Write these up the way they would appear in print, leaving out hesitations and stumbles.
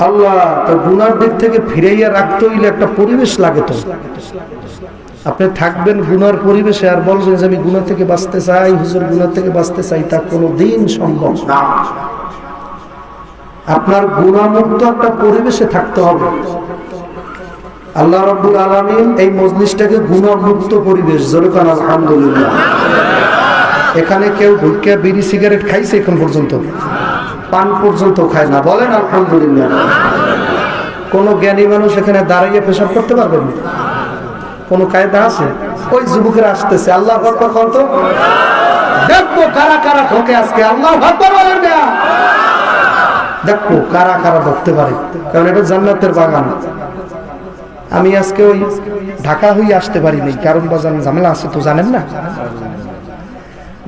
আল্লাহ তো গুনার দিক থেকে ফিরাইয়া রাখতে হইলে একটা পরিবেশ লাগে। তো আপনি থাকবেন গুনার পরিবেশে আর বলবেন যে আমি গুনাহ থেকে বাঁচতে চাই, হুজুর গুনাহ থেকে বাঁচতে চাই, তা কোনোদিন সম্ভব না। আপনার গুনাহমুক্ত একটা পরিবেশে থাকতে হবে। আল্লাহ রাব্বুল আলামিন এই মজলিসটাকে গুনাহমুক্ত পরিবেশ, জোরে কান আলহামদুলিল্লাহ। এখানে কেউ ঢুকে বিড়ি সিগারেট খাইছে এখন পর্যন্ত? পান পর্যন্ত খায় না, বলেন আলহামদুলিল্লাহ। কোন জ্ঞানী মানুষ এখানে দাঁড়িয়ে পেশাব করতে পারবেন? কোন কায়দা আছে? ওই যুবকেরা আসতেছে, আল্লাহু আকবার বলতো, দেখবো কারা কারা ঠকে আজকে। আল্লাহু আকবার বলেন না, দেখবো কারা কারা ঢুকতে পারে, কারণ এটা জান্নাতের বাগান। আমি আজকে ওই ঢাকা হয়ে আসতে পারিনি, কারণ বাজার ঝামেলা আছে তো জানেন না।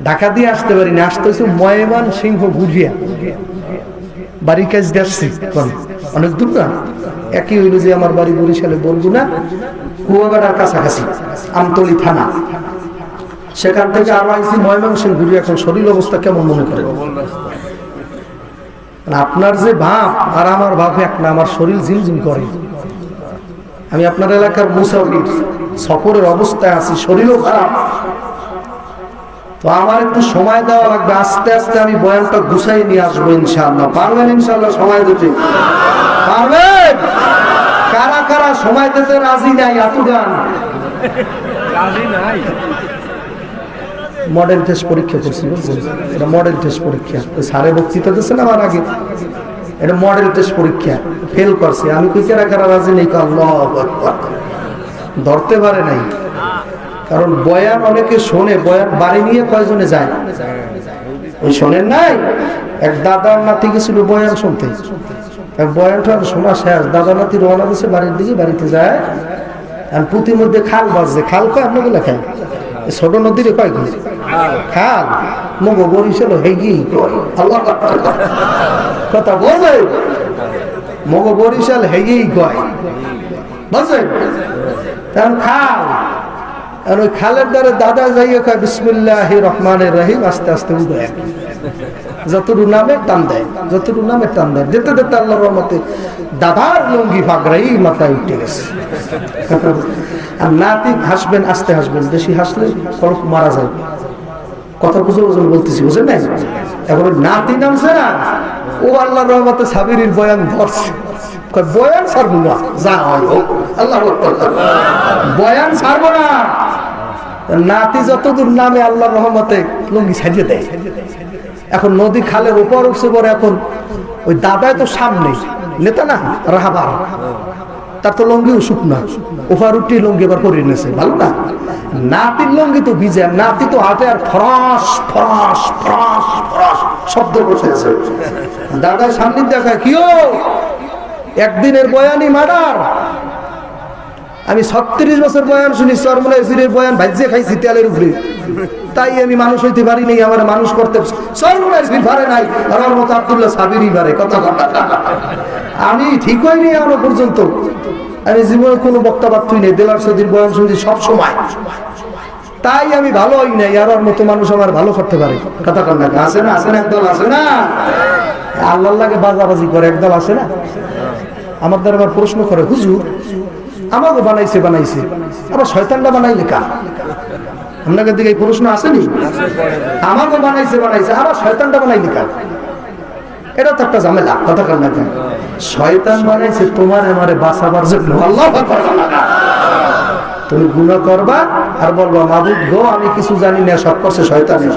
ঢাকা দিয়ে আসতে পারিনি, আসতে হয়েছে ময়মনসিংহ ঘুরিয়া, বাড়ির কাজ দেখছি অনেক দূর না। একই হইল যে আমার বাড়ি বরিশালে বলবো না, কুয়াকাটার কাছাকাছি আমতলী থানা। সেখান থেকে আরো আইসি ময়মনসিংহ ঘুরিয়া। এখন শরীর অবস্থা কেমন মনে করেন? আপনার যে ভাব আর আমার ভাব এক না, আমার শরীর ঝিমঝিম করে। আমি আপনার এলাকার মুসাফির, সফরের অবস্থায় আছি, শরীরও খারাপ। তো আমার একটু সময় দেওয়া লাগবে, আস্তে আস্তে আমি বয়ানটা গুছাই নিয়ে আসবো ইনশাআল্লাহ। পারবেন ইনশাআল্লাহ সময় দিতে? পারবেন? কারা কারা সময় দিতে রাজি নাই? এত গান রাজি নাই। মডেল টেস্ট পরীক্ষা করছি, বুঝছেন? এটা মডেল টেস্ট পরীক্ষা। স্যারে বক্তৃতা দিচ্ছেন আমার আগে, এটা মডেল টেস্ট পরীক্ষা, ফেল করছে। আমি কই কারা কারা রাজি নেই? আল্লাহু আকবার। ধরতে পারে নাই, কারণ বয়ান অনেকে শোনে, বয়ান বাড়ি নিয়ে কয়জনে যায়? ওই শোনেন নাই? এক দাদার নাতি গেছিল বয়ান শুনতে, বয়ানটা শোনা শেষ, দাদা নাতি রওনা দিয়েছে বাড়ির দিকে। বাড়িতে যায় আর পুঁতির মধ্যে খাল বাজছে। খাল কয় আপনাকে লেখায় ছোট নদীরে কয় কি খাল? মগো বরিশাল হেগি কথা বলবে, মগো বরিশাল হেগি কয়, বুঝছেন? কারণ খাল, আর ওই খালের দ্বারা দাদা যাইয়া কয় বিসমিল্লাহির রহমানির রহিম, আস্তে আস্তে উঠে যতটুকু নামে টান দেয়, যতটুকু নামে টান দেয়। দেখতে দেখতে আল্লাহর রহমতে দাদার লুঙ্গি ফাগড়াই মাথায় উঠে গেছে। আর নাতি হাসবেন, আস্তে হাসবেন, বেশি হাসলে কলক মারা যায়। কথা বুঝে বুঝে বলতেছি, বুঝেন নাই? এখন নাতি নামছে না, ও আল্লাহর রহমতে সাবিরির বয়ান ধরছে। বয়ান ছাড়বো না, যা হয় হোক, আল্লাহ বয়ান ছাড়বো না। নাতি যতদূর নামে আল্লাহর রহমতে লুঙ্গি ছাড়িয়ে দেয়। এখন নদী খালের উপর উঠছে পরে, এখন ওই দাদাই তো সামনে নেতা না, রাহাবার, তার তো লঙ্গিও শুকনা, ওপার উঠে লঙ্গি এবার পরে নিয়েছে, ভালো না? নাতির লঙ্গি তো ভিজে, নাতি তো হাতে আর ফরাস ফরাস ফরাস ফরাস শব্দ বসেছে। দাদার সামনে দেখায়, কি একদিনের বয়ানই মার্ডার। আমি 36 বছর বয়ান শুনি, চরমুনায় ফিরে বয়ান ভাজ্যে খাইছি তেলের উপরে, তাই আমি মানুষ হইতে পারি নাই। আমার মানুষ করতে চরমুনায় ফির পারে নাই, আমার মতো আব্দুল্লাহ সাবিরই পারে। কথা আমি ঠিক হয়নি এখনো পর্যন্ত। আমি জীবনে কোনো বক্তাবার্তুই নেই, দেলার সদির বয়ান শুনছি সব সময়, তাই আমি ভালো হই নাই। আর ওর মতো মানুষ আমার ভালো করতে পারে। কথা কন্যা আছে না? আছে না? একদল আছে না, আল্লাহ লাগে বাজাবাজি করে, একদল আছে না। আমার দ্বারা আবার প্রশ্ন করে, হুজুর আমাকে বানাইছে বানাইছে, আবার শয়তানটা বানাইলে কার? আপনাদের দিকে এই প্রশ্ন আসেনি? আমাকে বানাইছে বানাইছে, আবার শয়তানটা বানাইলে কার? এটা তো একটা ঝামেলা। কথা কন্যা কেন? শয়তান বানাইছে তোমার আমারে বাঁচাবার জন্য। আল্লাহু আকবার। তুমি গুনাহ করবা আর বলবা, মাবুদ গো আমি কিছু জানি না, সব করছে শয়তানে।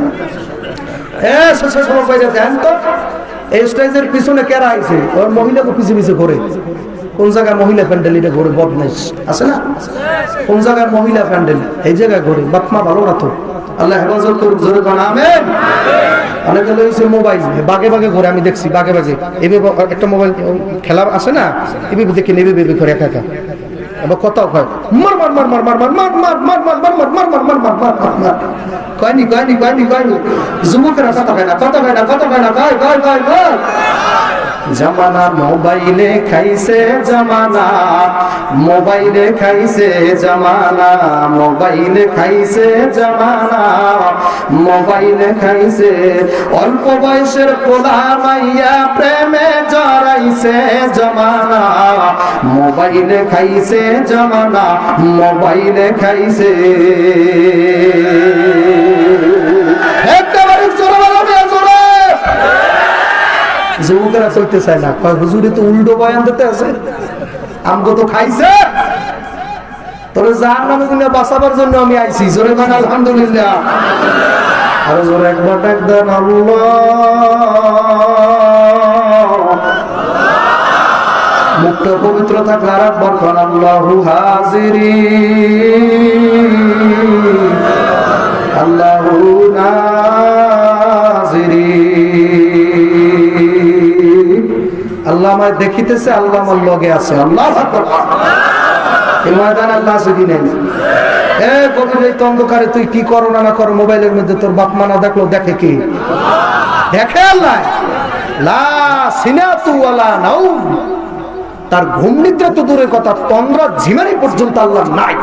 এই স্টেজের পিছনে কেরা আইছে? ওর মহিলাকে পিছে পিছে ঘুরে। কোন জায়গায় মহিলা প্যান্ডেল? এটা ঘুরে বদমাইশ আছে না? কোন জায়গায় মহিলা প্যান্ডেল? এই জায়গায় ঘুরে। বাপমা ভালো না তো, আল্লাহ হেফাজত করুক, জোরে বলেন আমিন। অনেকে লইছে মোবাইল, বাগে বাগে ঘুরে, আমি দেখছি বাগে বাগে। এভাবে একটা মোবাইল খেলা আছে না, এভাবে দেখে নেবে বেবি করে একা একা। এবার কথাও কয়, মার মার মার মার মার মার মার মার মার মার মার মার মার মার মার মার মার মার মার। কয়নি কয়নি কয়নি কয়নি। যুবকেরা কথা কয় না, কথা কয় না, কথা কয় না, কয় কয় কয় কয়। জামানা মোবাইলে খাইছে জামানা, মোবাইলে খাইছে জামানা, মোবাইলে খাইছে জামানা, মোবাইলে খাইছে। অল্প বয়সের পোলা মাইয়া প্রেমে জড়াইছে জামানা, মোবাইলে খাইছে জামানা, মোবাইলে খাইছে। যুবকেরা চলতে চায় না, হুজুরে তো উল্টো বয়ান দিতে আছে, আমগো তো খাইছে। তোরে জাহান্নামে থেকে বাঁচাবার জন্য আমি আইছি। জোরে বলেন আলহামদুলিল্লাহ। আরো জোরে একবার ডাক দেন আল্লাহ। মুখটা পবিত্র থাকলে আর একবার কোন আল্লাহু হাজিরি, আল্লাহু নাজিরি। আল্লাহ আমায় দেখিতেছে, আল্লাহ আমার লগে আছে। আল্লাহ এই ময়দান আল্লাহ যদি নেই অন্ধকারে তুই কি করো না করো, মোবাইলের মধ্যে তোর বাপ মা না দেখলো দেখে কি দেখে আল্লাহ। তার ঘুম নিদ্রা তো দূরের কথা, তন্দ্রা ঝিমানি পর্যন্ত আল্লাহ নাই,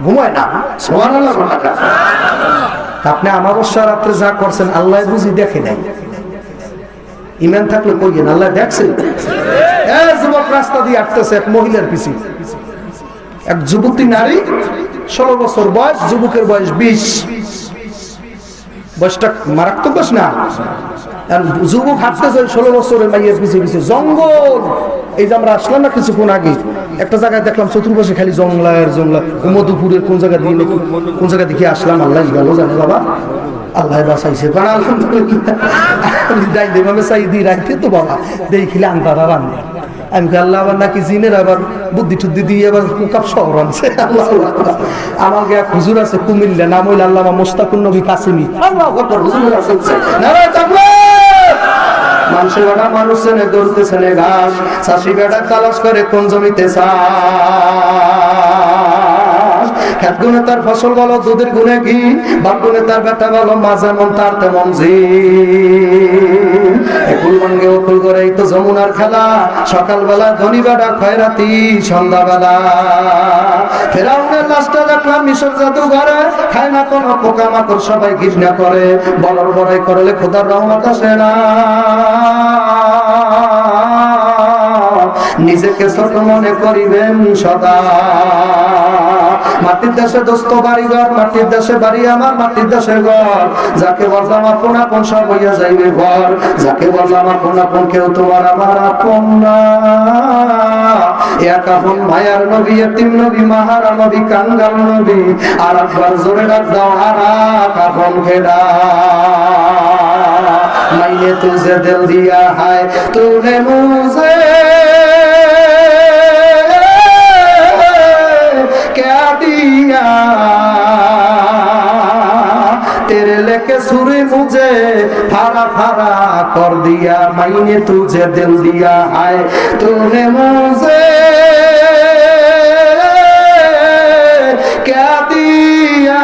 ঘুমায় না। আপনি আমাবস্যা রাত্রে যা করছেন আল্লাহ বুঝি দেখে নাই। ইমান থাকলে কইয়েন আল্লাহ দেখছেন। যুবক রাস্তা দিয়ে আসতেছে এক মহিলার পিছে, এক যুবতী নারী, 16 বছর বয়স, যুবকের বয়স 20। বয়সটা মারাত্মক বয়স না। যুবক হাঁটতেছে 16 বছরের মাইয়ের পিছে পিছে, জঙ্গল। এই যে আমরা আসলাম না কিছুক্ষণ আগে, একটা জায়গায় দেখলাম চতুর্পাশে খালি জঙ্গলার জঙ্গল। মধুপুরের কোন জায়গা দিয়ে কোন জায়গা দেখে আসলাম আল্লাহ ভালো জানে বাবা, আল্লাহ বাঁচাইছে। রাখতে তো বাবা দেখিলে আনতারা রান্না, আমি আল্লাহ আবার নাকি জিনের আবার বুদ্ধি টুদ্ধি দিয়ে আবার কাপ শহর আনছে। আমার এক হুজুর আছে কুমিল্লা, নাম হইল আল্লামা মোস্তাকুর নবী কাসিমি। মানুষের বেটা মানুষ চেনে, দৌড়তে চেনে ঘাস, চাষি বেটা তালাশ করে কোন জমিতে চাষ। খেত গুনে তার ফসল বলো, দুধের গুনে ঘি, বাপ গুনে তার বেটা বলো, মা যেমন তার তেমন জি। একুল ভাঙ্গে অকুল করে এই তো যমুনার খেলা, সকালবেলা ধনী বেটা খয়রাতি সন্ধ্যাবেলা। ফেরাউনের লাশটা দেখলাম মিশর জাদুঘরে, খায় না কোনো পোকা মাকড়, সবাই ঘৃণা করে, বলার বড়াই করলে খোদার রহমত আসে না। নিজেকে ছোট মনে করিবেন সদা। মাটির দেশে দোস্ত বাড়ি ঘর, মাটির দেশে বাড়ি আমার, মাটির দেশে ঘর। যাকে বললাম আপন আপন সব হইয়া যাইবে ঘর, যাকে বললাম আপন আপন কেউ তোমার আমার আপন না। এক আপন মায়ার নবী, এতিম নবী, মাহারা নবী, কাঙ্গাল নবী। আর একবার জোরে ডাক দাও আর এক আপন খেড়া। मैंने तुझे दिल दिया है, तूने मुझे क्या दिया, तेरे लेके सुरे मुझे फारा फारा कर दिया। मैंने तुझे दिल दिया है, तूने मुझे क्या दिया,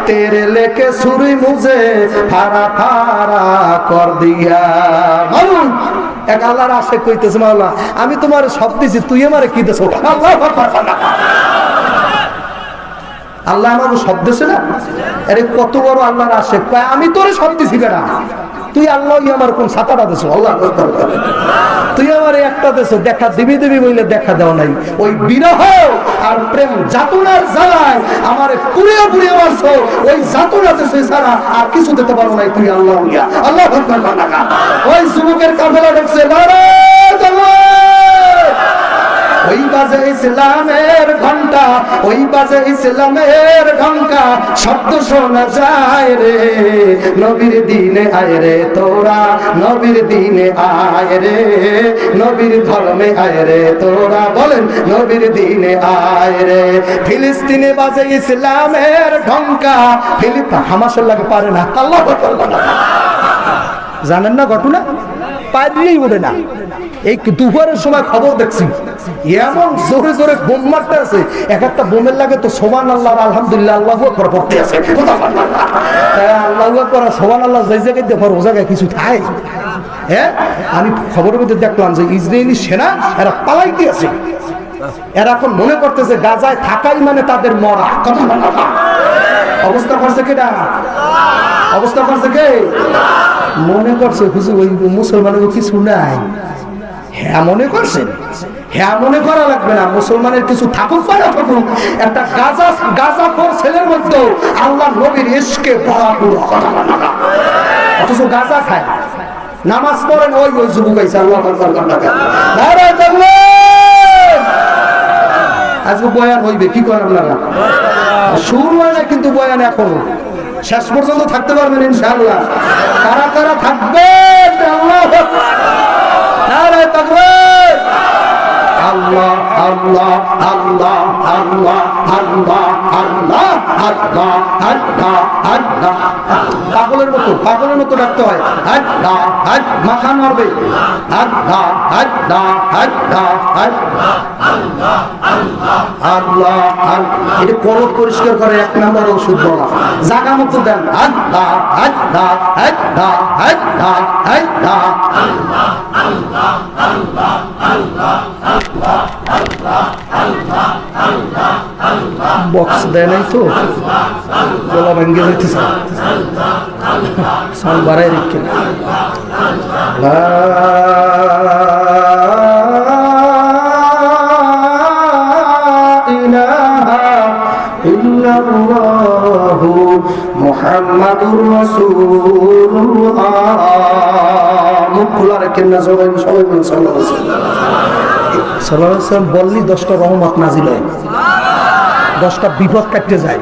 तेरे लेके सुरी मुझे फारा फारा कर दिया। মামুন এক আল্লাহর আশিক কইতেছে, মাওলা আমি তোমার সব দিছি, তুই আমারে কি দেছো? আল্লাহু আকবার। আল্লাহ আমাকে সব দিছে না? আরে কত বড় আল্লাহর আশিক, আমি তোরে সব দিছি বেটা, তুই আল্লাহই আমার কোন ছাতাটা দেছো? আল্লাহু আকবার। তুই আমার একটা দেশে দেখা দিবি দিবি বইলে দেখা দাও নাই। ওই বিরহ আর প্রেম যাতনার জ্বালায় আমার পুড়িয়ে পুড়িয়ে মারছো, ওই যাতনা দেশে ছাড়া আর কিছু দিতে পারো নাই তুই। আল্লাহ আল্লাহ। ওই যুবকের কাফেলা ঢুকছে, ওই বাজে ইসলামের ঘন্টা, ওই বাজে ইসলামের ঘন্টা, শব্দ শোনা যায় রে, নবীর দিনে আয় রে তোরা, নবীর দিনে আয় রে, নবীর ধর্মে আয় রে তোরা, বলেন নবীর দিনে আয় রে। ফিলিস্তিনে বাজে ইসলামের ঢঙ্কা, হামাসের লাগে পারে না। আল্লাহ জানেন না ঘটনা? পায়ে দিয়েই ওঠে না। এই দুপুরের সময় খবর দেখছি এমন জোরে জোরে বোম মারতে আছে, এক একটা বোমের লাগে তো সুবহানাল্লাহ আলহামদুলিল্লাহ আল্লাহু আকবার পড়তে আছে। আল্লাহু আকবার সুবহানাল্লাহ যেই জায়গায় দেখো ও জায়গায় কিছু থাকে। হ্যাঁ, আমি খবরের মধ্যে দেখলাম যে ইসরায়েলি সেনা এরা পালাইতে আছে। এরা এখন মনে করতেছে গাজায় থাকাই মানে তাদের মরা। অবস্থা করছে কেটা? অবস্থা করছে কে? মনে করছে হুজুর ওই মুসলমানের কিছু নাই। হ্যাঁ মনে করছেন? হ্যাঁ মনে করা লাগবে না, মুসলমানের কিছু থাকুক বা না থাকুক, একটা গাজাখোর ছেলের মধ্যে আল্লাহ নবীর ইশকে ভরপুর। অথচ গাজা খায়, নামাজ পড়েন ওই ওই যুবক আইছে আল্লাহ আকবার নারায়ে তাকবীর। আজকে বয়ান হইবে, কি করেন আপনারা? শুরু হয় না কিন্তু বয়ান এখনো, শেষ পর্যন্ত থাকতে পারবেন ইনশাআল্লাহ। কারা কারা থাকবেন? আল্লাহু আকবার নারায়ে তাকবীর। আল্লাহ আল্লাহ আল্লাহ আল্লাহ আল্লাহ আল্লাহ আল্লাহ আল্লাহ আল্লাহ। পাগলের মতো ডাকতে হয়। আল্লাহ মাথা মারবে। আল্লাহ আল্লাহ আল্লাহ আল্লাহ আল্লাহ। এটা পরব পরিষ্কার করে এক নম্বর ওষুধ বলা। জায়গা মতো দেন। আল্লাহ আল্লাহ আল্লাহ আল্লাহ আল্লাহ আল্লাহ আল্লাহ আল্লাহ বক্স দেয় নাই তো গলা ভেঙে যেতেছে, সাউন্ড বাড়াই রেখে। মুহাম্মাদুর রাসূলুল্লাহ। মুখ খোলা রেখেন না সবাই, সবাই বলুন সাল্লাল্লাহু আলাইহি ওয়াসাল্লাম বললি 10টা রহমত নাজিল হয়, 10টা বিপদ কাটতে যায়।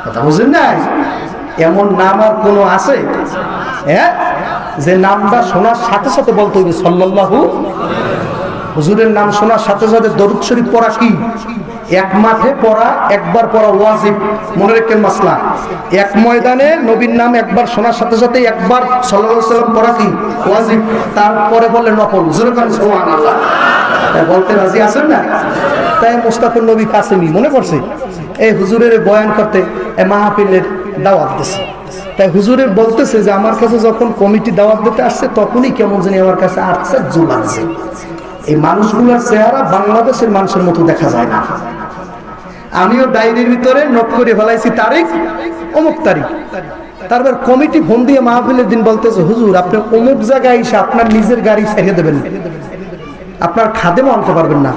কথা বুঝেন না? এমন নাম আর কোনো আছে হ্যাঁ যে নামটা শোনার সাথে সাথে বলতে হবে সাল্লাল্লাহু। হুজুরের নাম শোনার সাথে সাথে দরুদ শরীফ পড়া কি এক মাঠে পড়া, একবার পড়া ওয়াজিব। মনে রাখেন মাসলা, এক ময়দানে নবীর নাম একবার শোনার সাথে সাথে একবার সাল্লাল্লাহু আলাইহি ওয়াসাল্লাম পড়া কি ওয়াজিব, তারপরে বললে নফল। সুবহানাল্লাহ বলতে রাজি আছেন না? তাই মুস্তাফা নবী কাসেমি মনে করছে এই হুজুরের বয়ান করতে মাহফিলের দাওয়াত দিছে। তাই হুজুরের বলতেছে যে আমার কাছে যখন কমিটি দাওয়াত দিতে আসছে তখনই কেমন জানি আমার কাছে আশ্চর্য লাগছে। এই মানুষগুলোর চেহারা বাংলাদেশের মানুষের মতো দেখা যায় না। আমিও ডায়েরির ভিতরে নোট করে ফেলাইছি তারিখ, অমুক তারিখ। তারপর কমিটি ফোন দিয়ে মাহফিলের দিন বলতেছে হুজুর আপনি অমুক জায়গায় এসে আপনার নিজের গাড়ি ছেড়ে দেবেন, আপনার খাদেমও আনতে পারবেন না,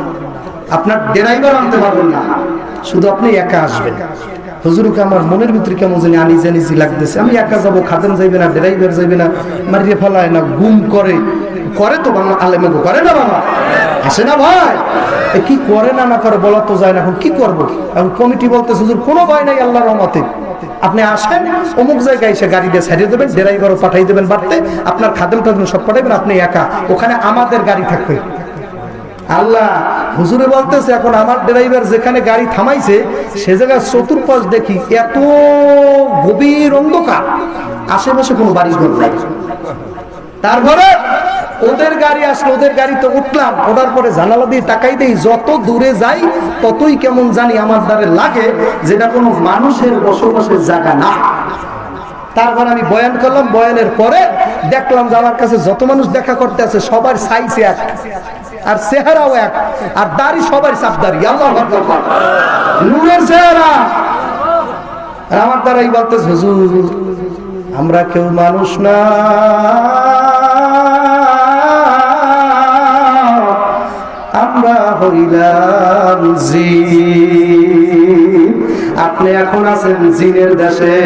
আপনার ড্রাইভার আনতে পারবেন না, শুধু আপনি একা আসবেন। হুজুরকে আমার মনের ভিতরে কেমন জানি আনিজি লাগতেছে। আমি একা যাবো, খাদেম যাইবে না, ড্রাইভার যাইবে না, মারিয়ে ফেলায় না, গুম করে তো বাংলা আলেমে করে না বাবা, আসে না ভাই? কি করে না করে বলা তো যায় না। এখন কি করবো? এখন কমিটি বলতেছে হুজুর কোনো ভয় নাই আল্লাহর রহমতে, আপনি আসেন অমুক জায়গায় এসে গাড়ি দিয়ে ছাড়িয়ে দেবেন, ড্রাইভারও পাঠাই দেবেন বাড়তে, আপনার খাদেম সব পাঠাইবেন, আপনি একা, ওখানে আমাদের গাড়ি থাকবে। আল্লাহ হুজুরে বলতেছে এখন আমার ড্রাইভার যেখানে গাড়ি থামাইছে সে জায়গায় চতুর্পাশ দেখি এত গভীর অন্ধকার, আশেপাশে কোনো বাড়িঘর নাই। তারপরে ওদের গাড়ি আসলো, ওদের গাড়িতে উঠলাম, ওঠার পরে জানালা দিয়ে তাকাই দেই, যত দূরে যাই ততই কেমন জানি আমার দ্বারে লাগে যেটা কোনো মানুষের বসবাসের জায়গা না। তারপর আমি বয়ান করলাম, বয়ানের পরে দেখলাম যে আমার কাছে যত মানুষ দেখা করতে আছে সবার সাইজ এক, আর চেহারাও এক, আর দাড়ি সবার সাফদারি, আল্লাহু আকবার, নূরের চেহারা। আর আমার দ্বারাই বলতেছে হুজুর আমরা কেউ মানুষ না, আমরা হইলাম জিন। আপনি এখন আছেন জিনের দেশে।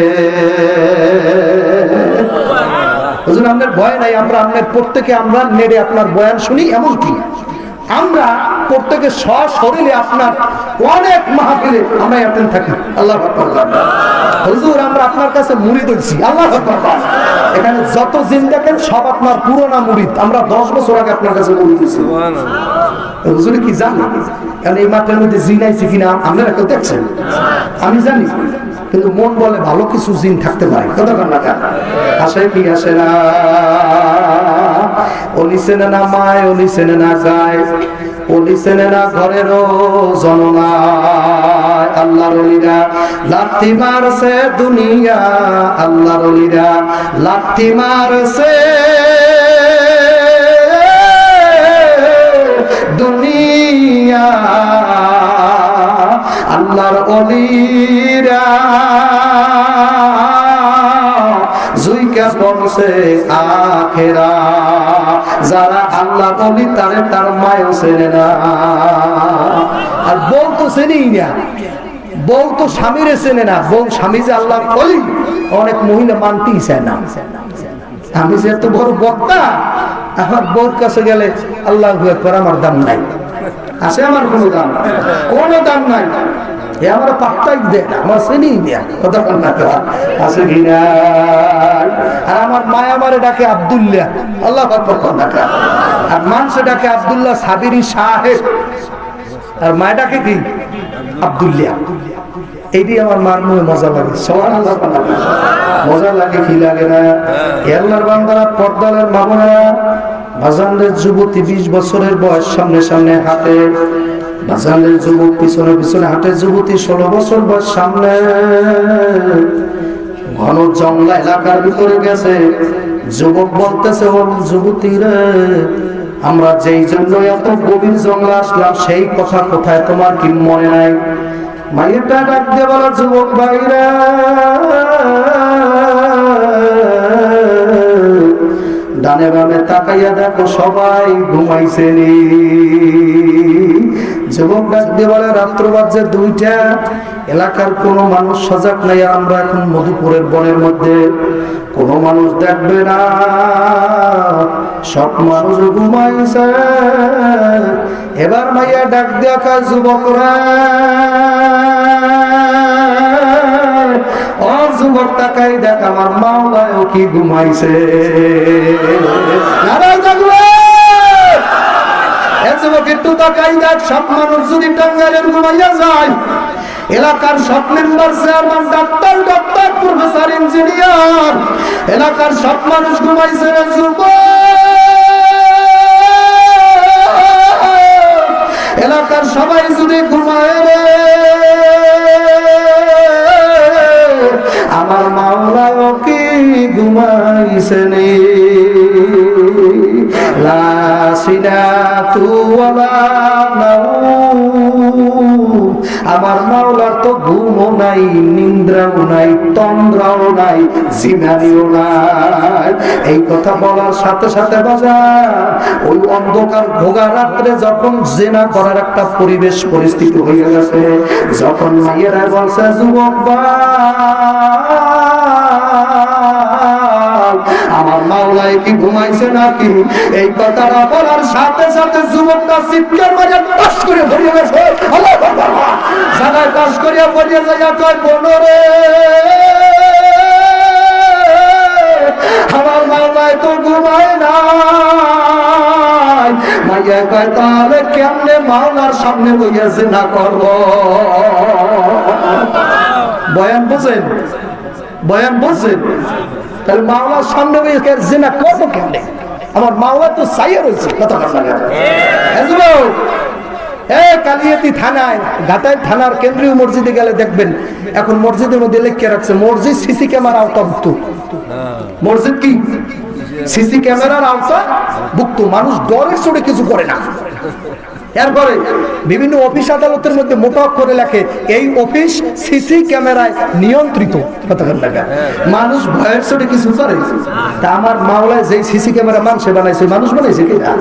হুজুর আপনার ভয় নাই, আমরা আপনার প্রত্যেকে আমরা নেড়ে আপনার বয়ান শুনি, এমন কি আমরা প্রত্যেকে সশরীরে আপনার অনেক মাহফিলে আমরা এখন থাকি। আল্লাহু আকবার। হুজুর আমরা আপনার কাছে মুরিদ হইছি। আল্লাহু আকবার। এখানে যত জিন দেখেন সব আপনার পুরোনা মুরিদ, আমরা 10 বছর আগে আপনার কাছে মুরিদ হইছি। সুবহানাল্লাহ। হুজুর কি জানেন কারণ এই মাঠের মধ্যে জিন আইছে কিনা আপনারা কেউ দেখছেন? আমি জানি কিন্তু মন বলে ভালো কিছু জিন থাকতে পারে। কতক্ষণ না আসে কি আসে না, অলি চেনে না মায়, অলি চেনে না গায়, অলি চেনে না ঘরেরও জননায়। আল্লাহর অলিরা লাথি মারছে দুনিয়া, আল্লাহর অলিরা লাথি মারছে দুনিয়া, আল্লাহর অলিরা জুইকা পড়ছে আখেরা। যারা আল্লাহ অলি তারে তার মায়ও চেনে না। আর বউ তো চেনেই না, বউ তো স্বামীরে চেনে না। বউ স্বামী যে আল্লাহর অলি অনেক মহিলা মানতেই চায় না। আমি যে এত বড় বক্তা, আমার বউর কাছে গেলে আল্লাহ আকবার আমার দাম নাই, আছে আমার কোনো দাম, কোনো দাম নাই। আমার পাত্তাই দেয় না, আমার শ্রেণী আছে কিনা। আর আমার মায় আমারে ডাকে আব্দুল্লাহ, আল্লাহ আর মানুষে ডাকে আব্দুল্লাহ সাবিরি সাহেব, আর মায় ডাকে কি আব্দুল্লাহ। এইটি আমার মার মুখে মজা লাগে, মজা লাগে কি লাগে না। আল্লাহর বান্দারা, পর্দালের মামুনা বাজানদের যুবতী 20 বছরের বয়স সামনে সামনে হাঁটে, বাজানদের যুবক পিছনে পিছনে হাঁটে, যুবতী 16 বছর বয়স সামনে। ঘন জঙ্গলা এলাকার ভিতরে গেছে, যুবক বলতেছে ও যুবতী রে, আমরা যেই জন্য এত গভীর জঙ্গলে আসলাম সেই কথা কোথায় তোমার কি মনে নাই? মাইয়াটা ডাক দিয়ে বলো, যুবক ভাইরা ডানে বামে তাকাইয়া দেখো সবাই ঘুমাইছে নি। যুবক ডাক দিয়ে বলে, রাত্র বাজে 2টা, এলাকার কোনো মানুষ সজাগ নাই। আমরা এখন মধুপুরের বনের মধ্যে, কোনো মানুষ দেখবে না, সব মানুষ ঘুমাইছে। এবার মাইয়া ডাক দিয়া কয়, যুবকরা ও যুবক তাকাই দেখ আমার মাওলাও কি ঘুমাইছে। যুবক একটু তাকাই দেখ, সব মানুষ যদি টাঙ্গাইলের ঘুমাইয়া যায়, এলাকার সব member, chairman, doctor, professor, engineer, এলাকার সব মানুষ ঘুমাইছে। এলাকার সবাই যদি ঘুমায় রে, আমার মাওলাও কি ঘুমাইছে নে। লা সিনাতু ওয়ালা নাউম, আমার মাওলার তো ঘুমও নাই, নিন্দ্রাও নাই, তন্দ্রাও নাই, জিনানিও নাই। এই কথা বলার সাথে সাথে বাজার ওই অন্ধকার ভোগা রাত্রে যখন জেনা করার একটা পরিবেশ পরিস্থিতি হয়ে গেছে, যখন মাইয়েরা বলছে যুবক আমার মাওলায় কি ঘুমাইছে নাকি, এই কথাটা বলার সাথে সাথে যুবকটা চিৎকার মারিয়া টাস করে ভরিয়ে গেছে। জায়গায় টাস করিয়া ভরিয়ে যায়, কয় বনরে আমার মাওলায় তো ঘুমায় না। মাইয়া কয় তাহলে কেমনে মাওলার সামনে বইয়াছে না করবো? বয়ান বোঝেন, বয়ান বোঝেন? তাহলে মাওলার সামনে জেনা করবো কেমনে? আমার মাওলা তো চাইয়ে রয়েছে। কালিয়াতি থানায়, ঘাটাইল থানার কেন্দ্রীয় মসজিদে গেলে দেখবেন এখন মসজিদের মধ্যে লিখে রাখছে মসজিদ সিসি ক্যামেরা আওতাভুক্ত। মসজিদ কি সিসি ক্যামেরার আওতাভুক্ত। মানুষ ডরে চড়ে কিছু করে না। এরপরে বিভিন্ন অফিস আদালতের মধ্যে মোটা অক্ষরে লেখে এই অফিস সিসি ক্যামেরায় নিয়ন্ত্রিত। মানুষ ভয়ের চোটে কিছু করে। তা আমার মাওলায় যে সিসি ক্যামেরা মানুষ বানাইছে, মানুষ বানাইছে কিনা?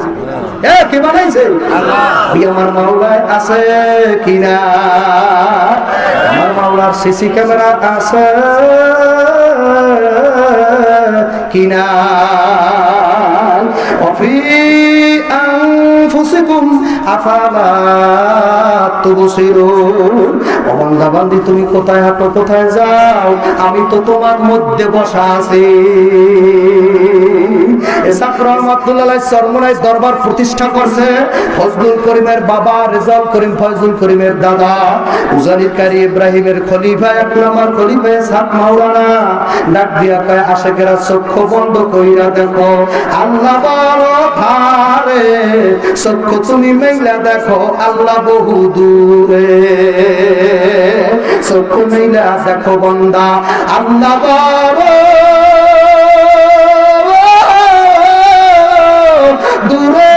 কে বানাইছে? আমার মাওলায় আছে কিনা? আমার মাওলার সিসি ক্যামেরা আছে কিনা? তুমি কোথায় হাঁটো, কোথায় যাও? আমি তো তোমার মধ্যে বসা আছি। ইসহাক রহমাতুল্লাহ আলাইহি চরমনায় দরবার প্রতিষ্ঠা করছে। ফজলুল করিমের বাবা রেজাউল করিম ফজলুল করিমের দাদা উজানির কারি ইব্রাহিমের খলিফা 1 নম্বর খলিফা ইসহাক মাওলানা ডাক দিয়া কয় আশিকেরা চক্ষু বন্ধ কইরা দেখো আল্লাহ বড় ধারে, চক্ষু তুমি মেইলা দেখো আল্লাহ বহু দূরে, চক্ষু মেইলা দেখো বান্দা আল্লাহ বড় দূরে,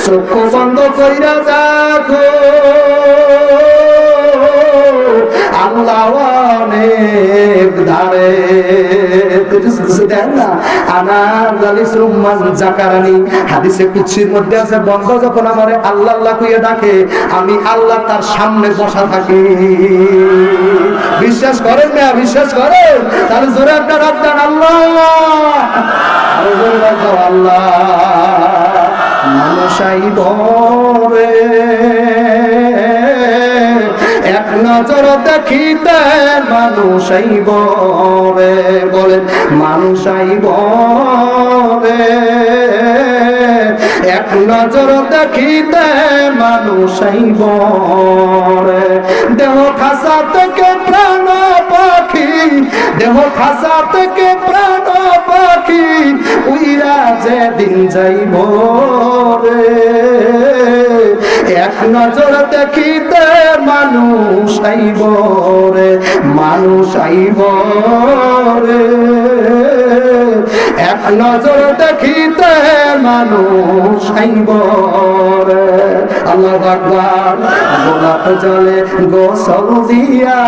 চক্ষু বন্ধ কইরা দেখো আল্লাহ অনেক ধারে। হাদিসে কুদসির মধ্যে আছে বন্ধ যখন আমারে আল্লাহ আল্লাহ কইয়া ডাকে আমি আল্লাহ তার সামনে বসা থাকি। বিশ্বাস করেন না? বিশ্বাস করেন? তাহলে জোরে একটা রাত দেন আল্লাহ, আল্লাহ মানুষাই বরে এক নজর দেখিতে মানুষ আইব রে, বলেন মানুষ আইব রে এক নজর দেখিতে মানুষ আইব রে। দেহ খাসা থেকে প্রাণ পাখি, দেহ খাসা থেকে প্রাণ পাখি উইরা যেদিন যাইব রে, এক নজর দেখিতে মানুষ আইব রে, মানুষ আইব রে এক নজর দেখিতে মানুষ আইব রে। আল্লাহু আকবার। গোলাপ জলে গোসল দিয়া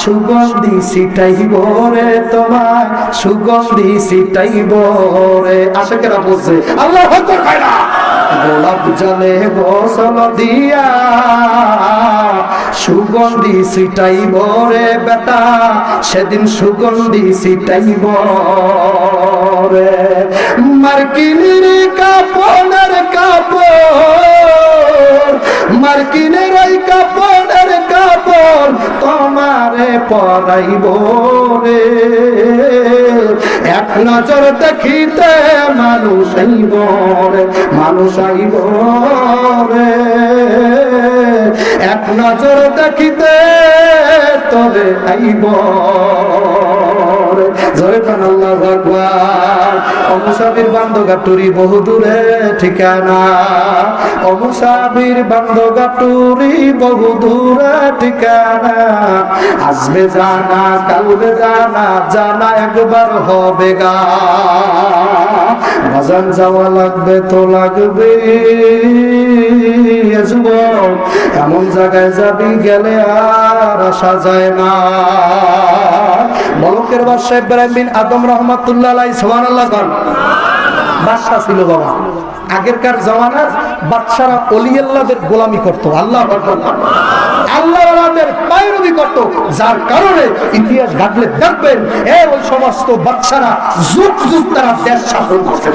সুগন্ধি ছিটাইব রে, তোমার সুগন্ধি ছিটাইব রে। আশিকেরা বলছে আল্লাহু আকবার কয়না। গোলাপ জলে গোসল দিয়া সুগন্ধি ছিটাইব রে বেটা, সেদিন সুগন্ধি ছিটাইব রে। মার্কিনের কাপড়ের কাপড়, মার্কিনের ওই কাপড়ের কাপড় তোমারে পরাইব রে, এক নজর দেখিতে মানুষ আইব রে, মানুষ আইব রে এক নজর দেখিতে তবে আইব রে। জোরে কান আল্লাহু আকবার। অমুসাবির বান্দগাটুরি বহু দূরে ঠিকানা, অমুসাবির বান্দগাটুরি বহু দূরে ঠিকানা, আসবে জানা কালবে জানা, জানা একবার হবে গা। বাজান যাওয়া লাগবে তো লাগবে যুবক, এমন জায়গায় যাবি গেলে আর আসা যায় না। মলকের বাদশা ইব্রাহিম বিন আদম রহমাতুল্লাহ আলাইহি সুবহানাল্লাহ কর। বাদশা ছিল বাবা, আগেরকার জামানার বাদশারা ওলি আল্লাহদের গোলামি করত, আল্লাহ আল্লাহওয়ালাদের পায়রবি করত, যার কারণে ইতিহাস ঘাটলে দেখবেন ওই সমস্ত বাদশারা যুগ যুগ তারা দেশ শাসন করছে।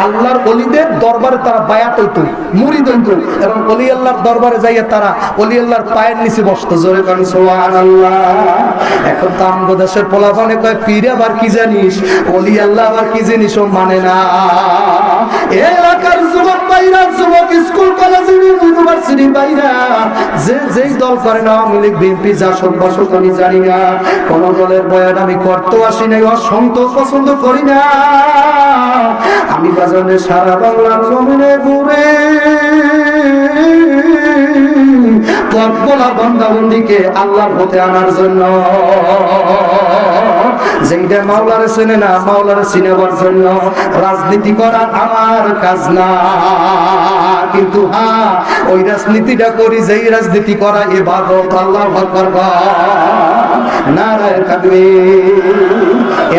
আল্লাহর ওলিদের দরবারে তারা বায়াত হইতো, মুরিদ হইতো, এবং ওলি আল্লাহর দরবারে যাইয়া তারা ওলি আল্লাহর পায়ের নিচে বসতো। জোরে কান সুবহানাল্লাহ। এখন তো আমগো দেশের পোলাপানে কয় পীর আবার কি জানিস, ওলি আল্লাহ আবার কি জিনিস ও মানে না। এলাকার যুবক ভাইরা, যুবক স্কুল কলেজ ইউনিভার্সিটি ভাইরা যে যেই দল করে না, আওয়ামী লীগ বিএনপি জাসদ বাসদ আমি জানি না, কোন দলের বয়ান আমি করতে আসি নাই, অসন্ত পছন্দ করি না। আমি বাজারে সারা বাংলার জমিনে ঘুরে পথগুলা বন্দাবন্দিকে আল্লাহর পথে আনার জন্য, যেটা মাওলারে চেনে না মাওলারে চিনাবার জন্য। রাজনীতি করা আমার কাজ না, কিন্তু হ্যাঁ ওই রাজনীতিটা করি যেই রাজনীতি করা ইবাদত। আল্লাহু আকবার। নারায়ে তাকবীর।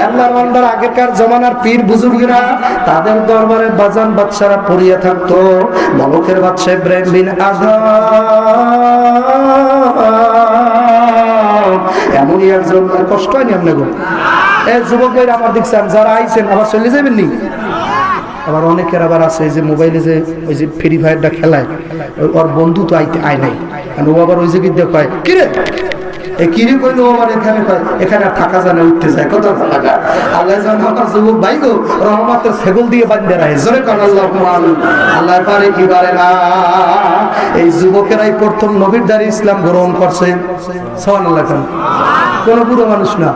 আল্লাহর বান্দার আগেকার জমানার পীর বুজুর্গরা তাদের দরবারে বাজান বাদশারা পড়িয়া থাকতো। মলকের বাদশা ইব্রাহিম বিন আদম এমনই একজন, কষ্ট হয়নি আপনাকে? যুবক ভাইরা আমার দেখছেন যারা আইছেন আবার চলে যাবেন নি? আবার অনেকের আবার আছে যে মোবাইলে যে ওই যে ফ্রি ফায়ারটা খেলায়, ওর বন্ধু তো আয় নাই, ও আবার ওই যে কি দেখায় কিরে কিরে কইলো আমার এখানে এখানে আর থাকা যায় না, উঠতে যায় কত টাকা। আল্লাহ জান আমার যুবক ভাই গো রহমতের সেগুল দিয়ে বাঁধতে রাখে জোরে কান আল্লাহ আল্লাহ পারে কি পারে না। এই যুবকেরাই প্রথম নবীর দ্বারা ইসলাম গ্রহণ করছে, সুবহানাল্লাহ। কোন বুড়ো মানুষ না,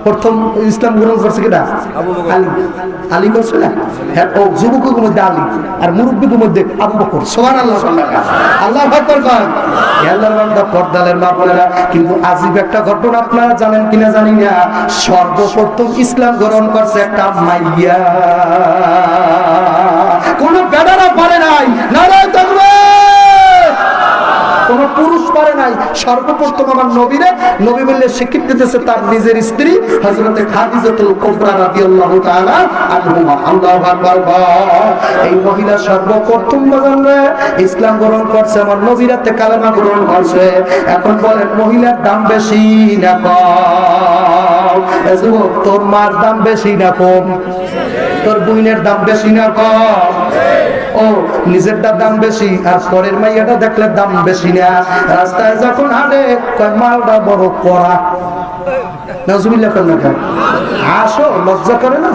প্রথম ইসলাম গ্রহণ করছে কিনা আলী, আলী করছে না, হ্যাঁ ও যুবকের মধ্যে আলী আর মুরব্বীদের মধ্যে আবু বকর, সুবহানাল্লাহ। আল্লাহ আকবার করেন আল্লাহর বান্দা পর্দালের মা বলেরা। কিন্তু আজীব একটা ঘটনা আপনারা জানেন কিনা জানি না, সর্বপ্রথম ইসলাম গ্রহণ করছে একটা মাইয়া, কোন বেটারা পারে নাই, নারায়ে তাকবীর, কোন পুরুষ পারে নাই। সর্বপ্রথম আমার নবীরে নবী বললে স্বীকৃতি দিতেছে তার নিজের স্ত্রী হযরতে খাদিজাতুল কুবরা রাদিয়াল্লাহু তাআলা আনহা। আল্লাহু আকবার। এই মহিলা সর্বপ্রথম বাজারে ইসলাম গ্রহণ করছে, আমার নবীরাতে কালেমা গ্রহণ করছে। এখন বলেন মহিলার দাম বেশি না কম? যুবক তোর মার দাম বেশি না কম? তোর বোনের দাম বেশি না কম? ও নিজেরটা দাম বেশি আর পরের মাইয়াটা দেখলে দাম বেশি না। রাস্তায় যখন হাঁটে মালটা বড় কড়া, নাউজুবিল্লাহ করলেন না, আসো লজ্জা করে না,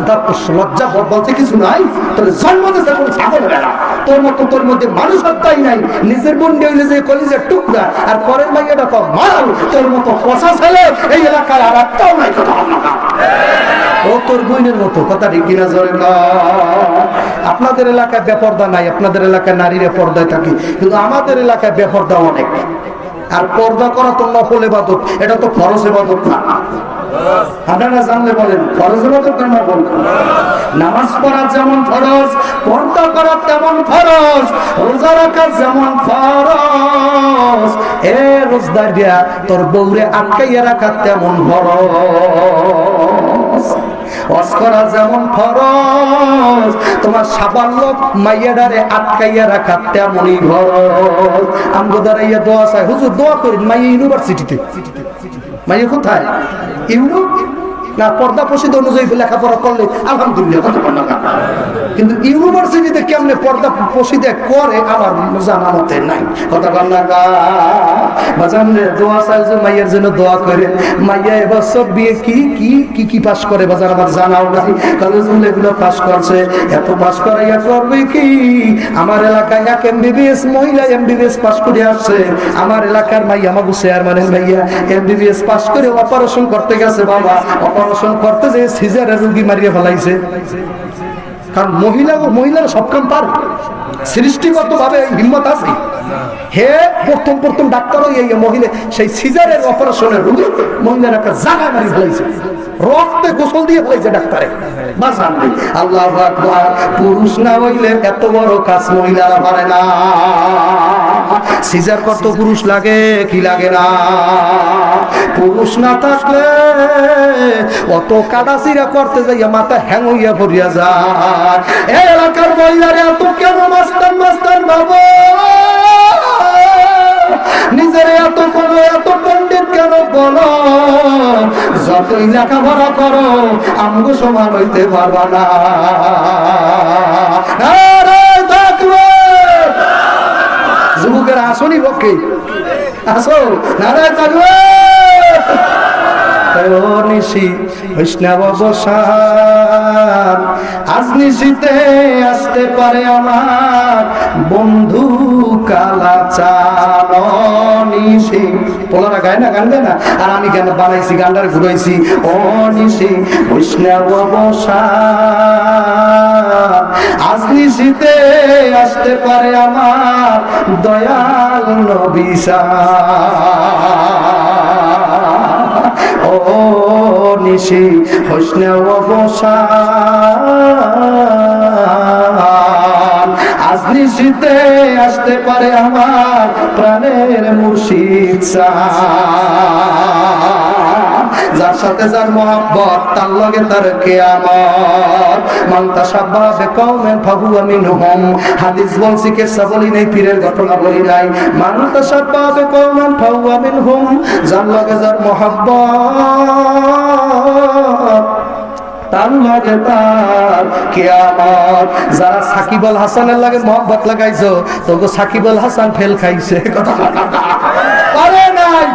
লজ্জা বলতে কিছু নাই। তোর জন্ম দিয়েছে কোন ছাগল বেলা, তোর মতো তোর মধ্যে মানুষ হত্যাই নাই। নিজের বোন হইলে যে কলিজের টুকরা আর পরের মাইয়াটা তো মাল, তোর মতো পচা ছেলে এই এলাকায় আর একটাও নাই। কথা ও তোর বোনের মতো, কথা ঠিক কিনা জোরে না? আপনাদের এলাকায় বেপর্দা নাই, আপনাদের এলাকায় নারীরা পর্দায় থাকে, কিন্তু আমাদের এলাকায় বেপর্দা অনেক। আর পর্দা করা তো নফল ইবাদত, এটা তো ফরজ ইবাদত না। আপনারা জানলে বলেন ফরজ ইবাদত না নফল? নামাজ পড়া যেমন ফরজ, পর্দা করা তেমন ফরজ, রোজা রাখা যেমন ফরজ, এ রোজদার দিয়া তোর বউরে আটকাইয়া রাখা তেমন ফরজ, ওয়াজ করা যেমন ফরজ, তোমার সাবাল্য মাইয়াডারে আটকাইয়া রাখা তেমনই ফরজ। আমগো দাঁড়াইয়া দোয়া চাই, হুজুর দোয়া করেন মাইয়া ইউনিভার্সিটিতে। মাইয়া কোথায়? ইউরোপ না, পর্দা প্রসিদ্ধ অনুযায়ী লেখাপড়া করলে আলহামদুলিল্লাহ, কিন্তু ইউনিভার্সিটিতে কেমনে পর্দা প্রসিদ্ধ করে আমার জানা মতে নাই। কথা বল না বাজারে দোয়া চাই যে মাইয়ার জন্য দোয়া করে। মাইয়া এবছর বিয়ে কি পাস করে বাজার আমার জানাও নাই, কলেজ এগুলো পাস করছে। এত পাস করাইয়া করবে কি? আমার এলাকায় এক এমবিবিএস মহিলা এমবিবিএস পাস করে আসছে। আমার এলাকার মাইয়া আমাকে চেয়ারম্যানের মাইয়া এমবিবিএস পাস করে অপারেশন করতে গেছে। বাবা অপারেশন করতে যে সিজারের রোগী মারিয়ে ফেলাইছে। কারণ মহিলারা সব কাম পারে, সৃষ্টিগত ভাবে হিম্মত আছে। হে প্রথম ডাক্তার এই মহিলা সেই সিজারের অপারেশনের রোগী মহিলার একটা জায়গায় মারি ফেলাইছে, রক্তে গোসল দিয়ে ফেলাইছে ডাক্তারে। আল্লাহু আকবার। পুরুষ না হইলে এত বড় কাজ মহিলারা পারে না। সিজার করতে পুরুষ লাগে কি লাগে না? পুরুষ না থাকলে অত কাটাচিরা করতে যাইয়া মাথা হ্যাং হইয়া পড়িয়া যায়। এলাকার মহিলারা এত কেন মাস্টার বাবা নিজের এত পণ্ডিত কেন বলো? যতই লেখাপড়া করো আমগো সমান হইতে পারবা না। যুবকেরা আসনি পক্ষে আসো, নারায় থাকবে। বৈষ্ণব অবসান আজ নিশিতে আসতে পারে আমার বন্ধু কালাচার নিশি। পোলারা গায় না, গান গায় না, আর আমি কেন বানাইছি গানটার ঘুরাইছি। ও নিশি বৈষ্ণব অবসান আজ নিশিতে আসতে পারে আমার দয়াল নবী ও নিশি হোসনে অবসান আজ নিশিতে আসতে পারে আমার প্রাণের মুর্শিদ যার সাথে যার মহব্বত তার লগে তার কিয়ামত। মান তাশাব্বাহা বিকওমিন ফাহুয়া মিনহুম। হাদিস বলছি, কিসসা বলি নাই, পীরের ঘটনা বলি নাই। মান তাশাব্বাহা বিকওমিন ফাহুয়া মিনহুম। যার লগে যার মহব্বত তার লগে তার কিয়ামত। যারা সাকিব আল হাসানের লাগে মহব্বত লাগাইছো তোকে সাকিব আল হাসান ফেল খাইছে, কথা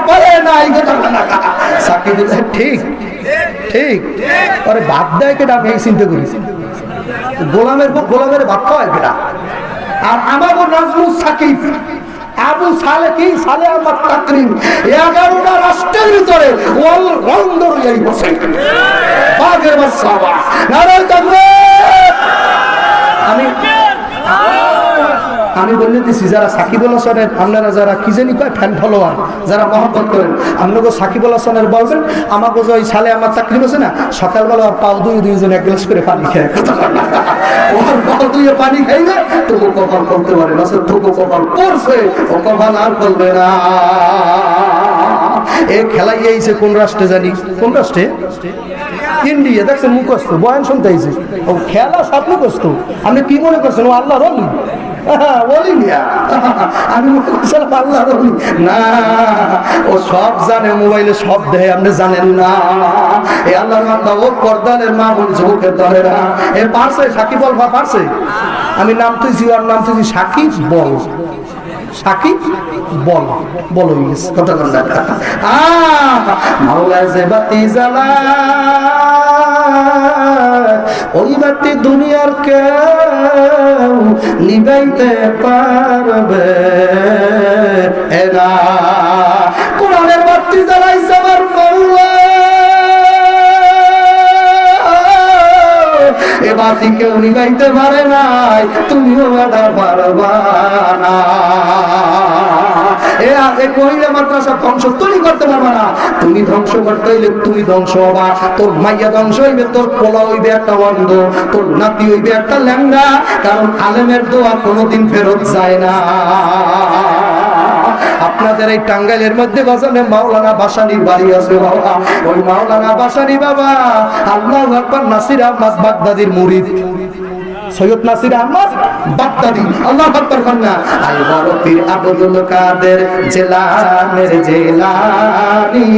পারে নাই কথা সাকিব। ঠিক ঠিক, আরে বাদ দেয় কেটা, আমি এই চিন্তা করি গোলামের ভাত খাওয়ায় কেটা। আর আমার নাজমুল সাকিব আবু সালে কি সালে আমার তাকরিম 11টা রাষ্ট্রের ভিতরে অলরাউন্ডার হয়ে বসে বাগের বাদশা নারায়ণ তাকবীর। আমি বললে দিছি যারা সাকিবুল হাসানের আপনারা যারা কি জানি কয় ফ্যান ফলোয়ার যারা মহব্বত করেন আপনাকে সাকিবুল হাসানের বলবেন আমাকে যে ওই সালে আমার তাকরিম আছে না সকালবেলা আর পাও দুইজন এক গ্লাস করে পানি খায়, ওর পাও দুইয়ে পানি খাইবে তবু কপাল করতে পারে না, তবু কপাল করছে ও কপাল আর করবে না। এ খেলাই আইছে কোন রাষ্ট্রে জানি, কোন রাষ্ট্রে? ইন্ডিয়া। দেখছেন মুখস্থ বয়ান শুনতে আইছে ও খেলা সব মুখস্থ। আপনি কি মনে করছেন ও আল্লাহ রলি? আমি মনে করছিলাম আল্লাহ রলি না, ও সব জানে, মোবাইলে সব দেয়, আপনি জানেন না। এ আল্লাহর বান্দা ও পর্দানের মা বলছে ওকে ধরে না। এ পারছে সাকিব বল পারছে। আমি নাম তুইছি আর নাম তুইছি সাকিব বল, সাকিব বল বল হয়ে গেছে কথা বল। মাওলা যে বাতি জ্বালা ওই বাতি দুনিয়ার কেউ নিবাইতে পারবে না। কোরআনের বাতি জ্বালাইছে আমার মাওলা, এ বাতি কেউ নিবাইতে পারে নাই, তুমিও এটা পারবা না। কহিলে মাদ্রাসা ধ্বংস তুমি করতে পারবা না, তুমি ধ্বংস করতে হইলে তুমি ধ্বংস হবা, তোর মাইয়া ধ্বংস হইবে, তোর পোলা হইবে একটা অন্ধ, তোর নাতি হইবে একটা ল্যাংড়া, কারণ আলেমের দোয়া কোনোদিন ফেরত যায় না। আপনাদের এই টাঙ্গাইলের মধ্যে বাজানে মাওলানা বাসানির বাড়ি আছে বাবা, ওই মাওলানা বাসানি বাবা আল্লাহু আকবার নাসির আহমদ বাগদাদির মুরিদ সৈয়দ নাসির আহমদ বাগদাদি, আল্লাহু আকবার কন্যা আই বড় পীর আব্দুল কাদের জিলানের জিলানী,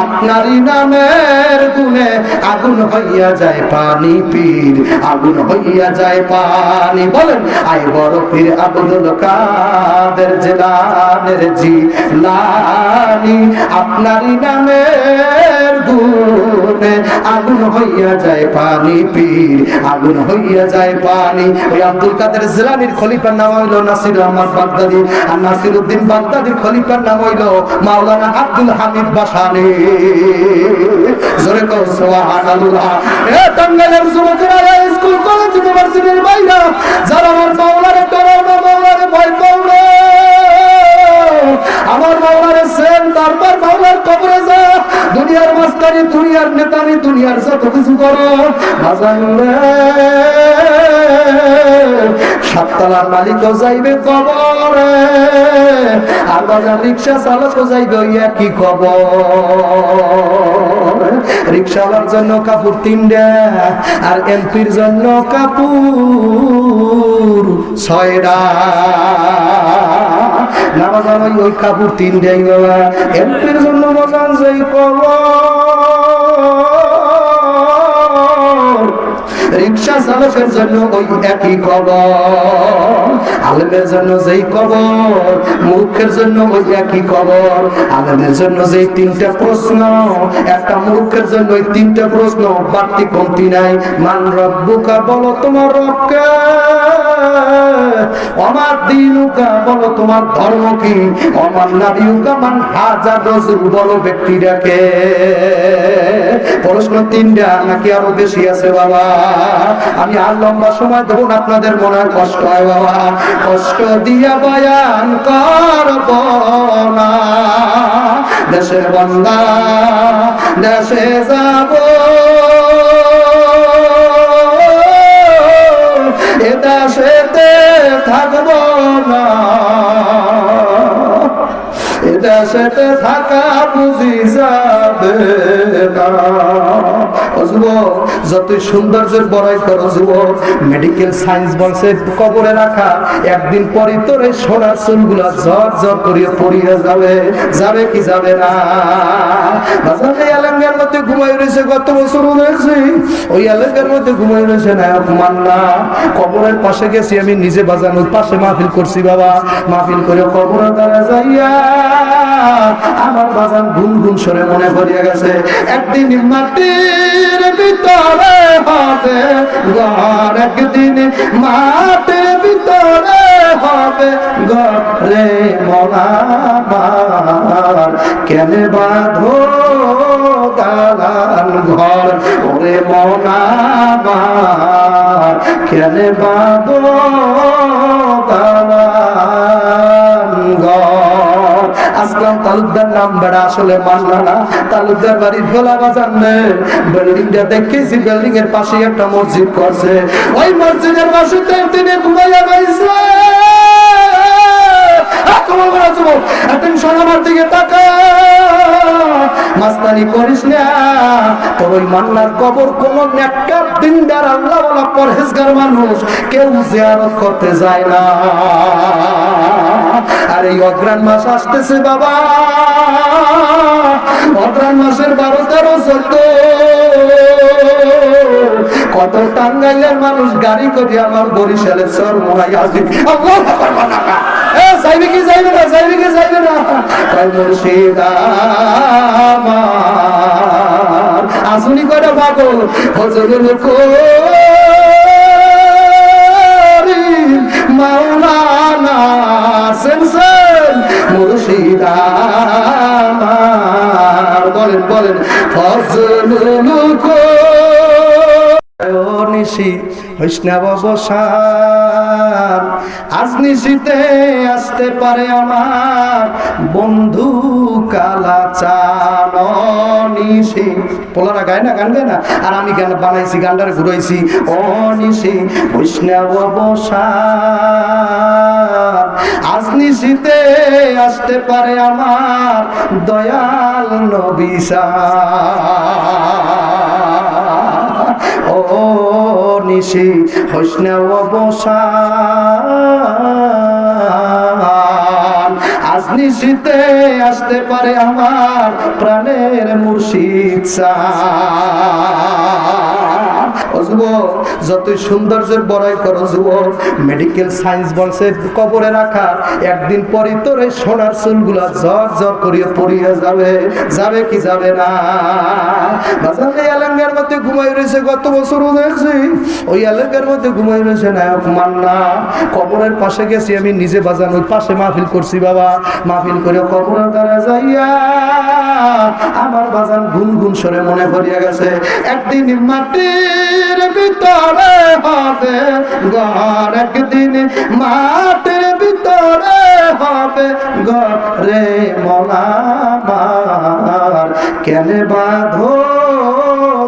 আপনারই নামের গুণে আগুন হইয়া যায় পানি, পীর আগুন হইয়া যায় পানি। বলেন আই বড় পীর আব্দুল কাদের জিলানের জিলানী, আপনারই নামের গুণে আগুন হইয়া যায় পানি, পীর আগুন হইয়া যায় পানি। ওই আব্দুল কাদের জিলানীর খলিফার নাম হইল নাসির আহমদ বাগদাদি, আর নাসিরউদ্দিন বাগদাদির খলিফার নাম হইল মাওলানা আব্দুল হামিদ বাসানী। জোরে কও সুবহানাল্লাহ। এ টাঙ্গাইলের যুবকেরা, স্কুল কলেজ ইউনিভার্সিটির বাইরা যারা আমার মাওলারে ডরাও না, মাওলারে ভয় পাও না, আমার মাওলারে সেন তারপর মাওলার কবরে যা, দুনিয়ার মাস্তানি, দুনিয়ার নেতানি, দুনিয়ার যত কিছু করো বাজান রে, সাততলার মালিকও যাইবে কবরে, আর বাজার রিক্সা চালকও যাইবে ওই একই কবর। রিক্সাওয়ালার জন্য কাপড় 3টা, আর এমপির জন্য কাপড় 6টা। নামাজ ওই কাপড় 3টাই বাবা, এমপির জন্য বাজান যাই কবর, রিক্সা চালকের জন্য ওই একই কবর, আলেমের জন্য যেই কবর, মূর্খের জন্য ওই একই কবর। আলেমের জন্য যেই 3টা প্রশ্ন, একটা মূর্খের জন্য ওই 3টা প্রশ্ন, বাড়তি কমতি নাই। মান রব্বুকা, বলো তোমার রবকে, আমার দিনুকা, বলো তোমার ধর্ম কি, আমার নাবিউকা, মান হাজা রাসূল, বলো ব্যক্তিটাকে। প্রশ্ন 3টা নাকি আরো বেশি আছে বাবা? আমি আর লম্বা সময় দেবো না, আপনাদের মনে কষ্ট হয় বাবা, কষ্ট দিয়া বয়ান করব না। দেশের বান্দা দেশে যাব, এ দেশেতে থাকব না, এ দেশেতে থাকা বুঝি যাবে না। যতই সৌন্দর্যের বড়াই করো যুবক, মেডিকেল সায়েন্স বলছে কবরে রাখা একদিন পরই তোর এই সোনার চুলগুলা ঝর ঝর করিয়ে পড়িয়ে যাবে। যাবে কি যাবে না? বাজারে এলাঙ্গার মধ্যে ঘুমাই রয়েছে, গত বছর রয়েছে ওই এলাকার মধ্যে ঘুমাই রয়েছে নায়ক মান্না। কবরের পাশে গেছি আমি নিজে, বাজানোর পাশে মাহফিল করছি বাবা। মাহফিল করে কবরের দ্বারা যাইয়া আমার বাজান গুনগুন সরে মনে পড়িয়া গেছে, একদিন মাটির ভিতরে হবে ঘর, একদিন মাটির ভিতরে হবে ঘরে মনাবার, কেনে বাঁধো দালান ঘর ওরে মনাবার, কেনে বাঁধো দালান ঘর। আসলাম তালুকদার নাম বেড়া আসলে মানলা না, তালুকদার বাড়ির খোলা বাজার নেই। বিল্ডিংটা দেখেছি, বিল্ডিং এর পাশে একটা মসজিদ করছে, ওই মসজিদের পাশে তিনি ঘুমাইয়া গেছে। আমার দিকে তাকা, মাস্তানি করিস না। তোর ওই মান্নার কবর কোন নেককার দিনদার আল্লাহওয়ালা পরহেজগার মানুষ কেউ জিয়ারত করতে যায় না। আর এই অগ্রাণ মাস আসতেছে বাবা, অগ্রাণ মাসের 12-13-14 কত টাঙ্গাইলের মানুষ গাড়ি করে আমার বরিশালের চরমোনাই আসবে। আল্লাহু আকবার বলা, যাইবে কি যাইবে না, যাইবে কি যাইবে না? তাই মুর্শিদ আমার আসুনি করে পাগল হজরুল মাওলানা সেনসেন মুর্শিদ আমার, বলেন বলেন ফজলুল নিশি বৈষ্ণব বসান, আজ নিশিতে আসতে পারে আমার বন্ধু কালা চান নিশি। পোলারা গায় না, গান গায় না, আর আমি গান বানাইছি, গানটারে ঘুরাইছি। ও নিশি বৈষ্ণব বসান, আজ নিশিতে আসতে পারে আমার দয়াল নবী ও নিশি হইসনা অবসান, আজ নিশিতে আসতে পারে আমার প্রাণের মুর্শিদ যুবক, যতই সৌন্দর্যের বড়াই করো যুবক, মেডিকেল সায়েন্স বলছে কবরে রাখা একদিন পরই তোর এই সোনার চুলগুলা ঝর ঝর করিয়ে পড়িয়ে যাবে। যাবে কি যাবে না? বাজারে এলাঙ্গার মধ্যে ঘুমাই রয়েছে, গত বছর রয়েছে ওই এলাকার মধ্যে ঘুমাই রয়েছে নায়ক মান্না। কবরের পাশে গেছি আমি নিজে, বাজানোর পাশে মাহফিল করছি বাবা। মাহফিল করে কবরের দ্বারা যাইয়া আমার বাজান গুনগুন সরে মনে পড়িয়া গেছে, একদিন মাটির ভিতরে হবে ঘর, একদিন মাটির ভিতরে হবে ঘরে মনাবার, কেনে বাঁধো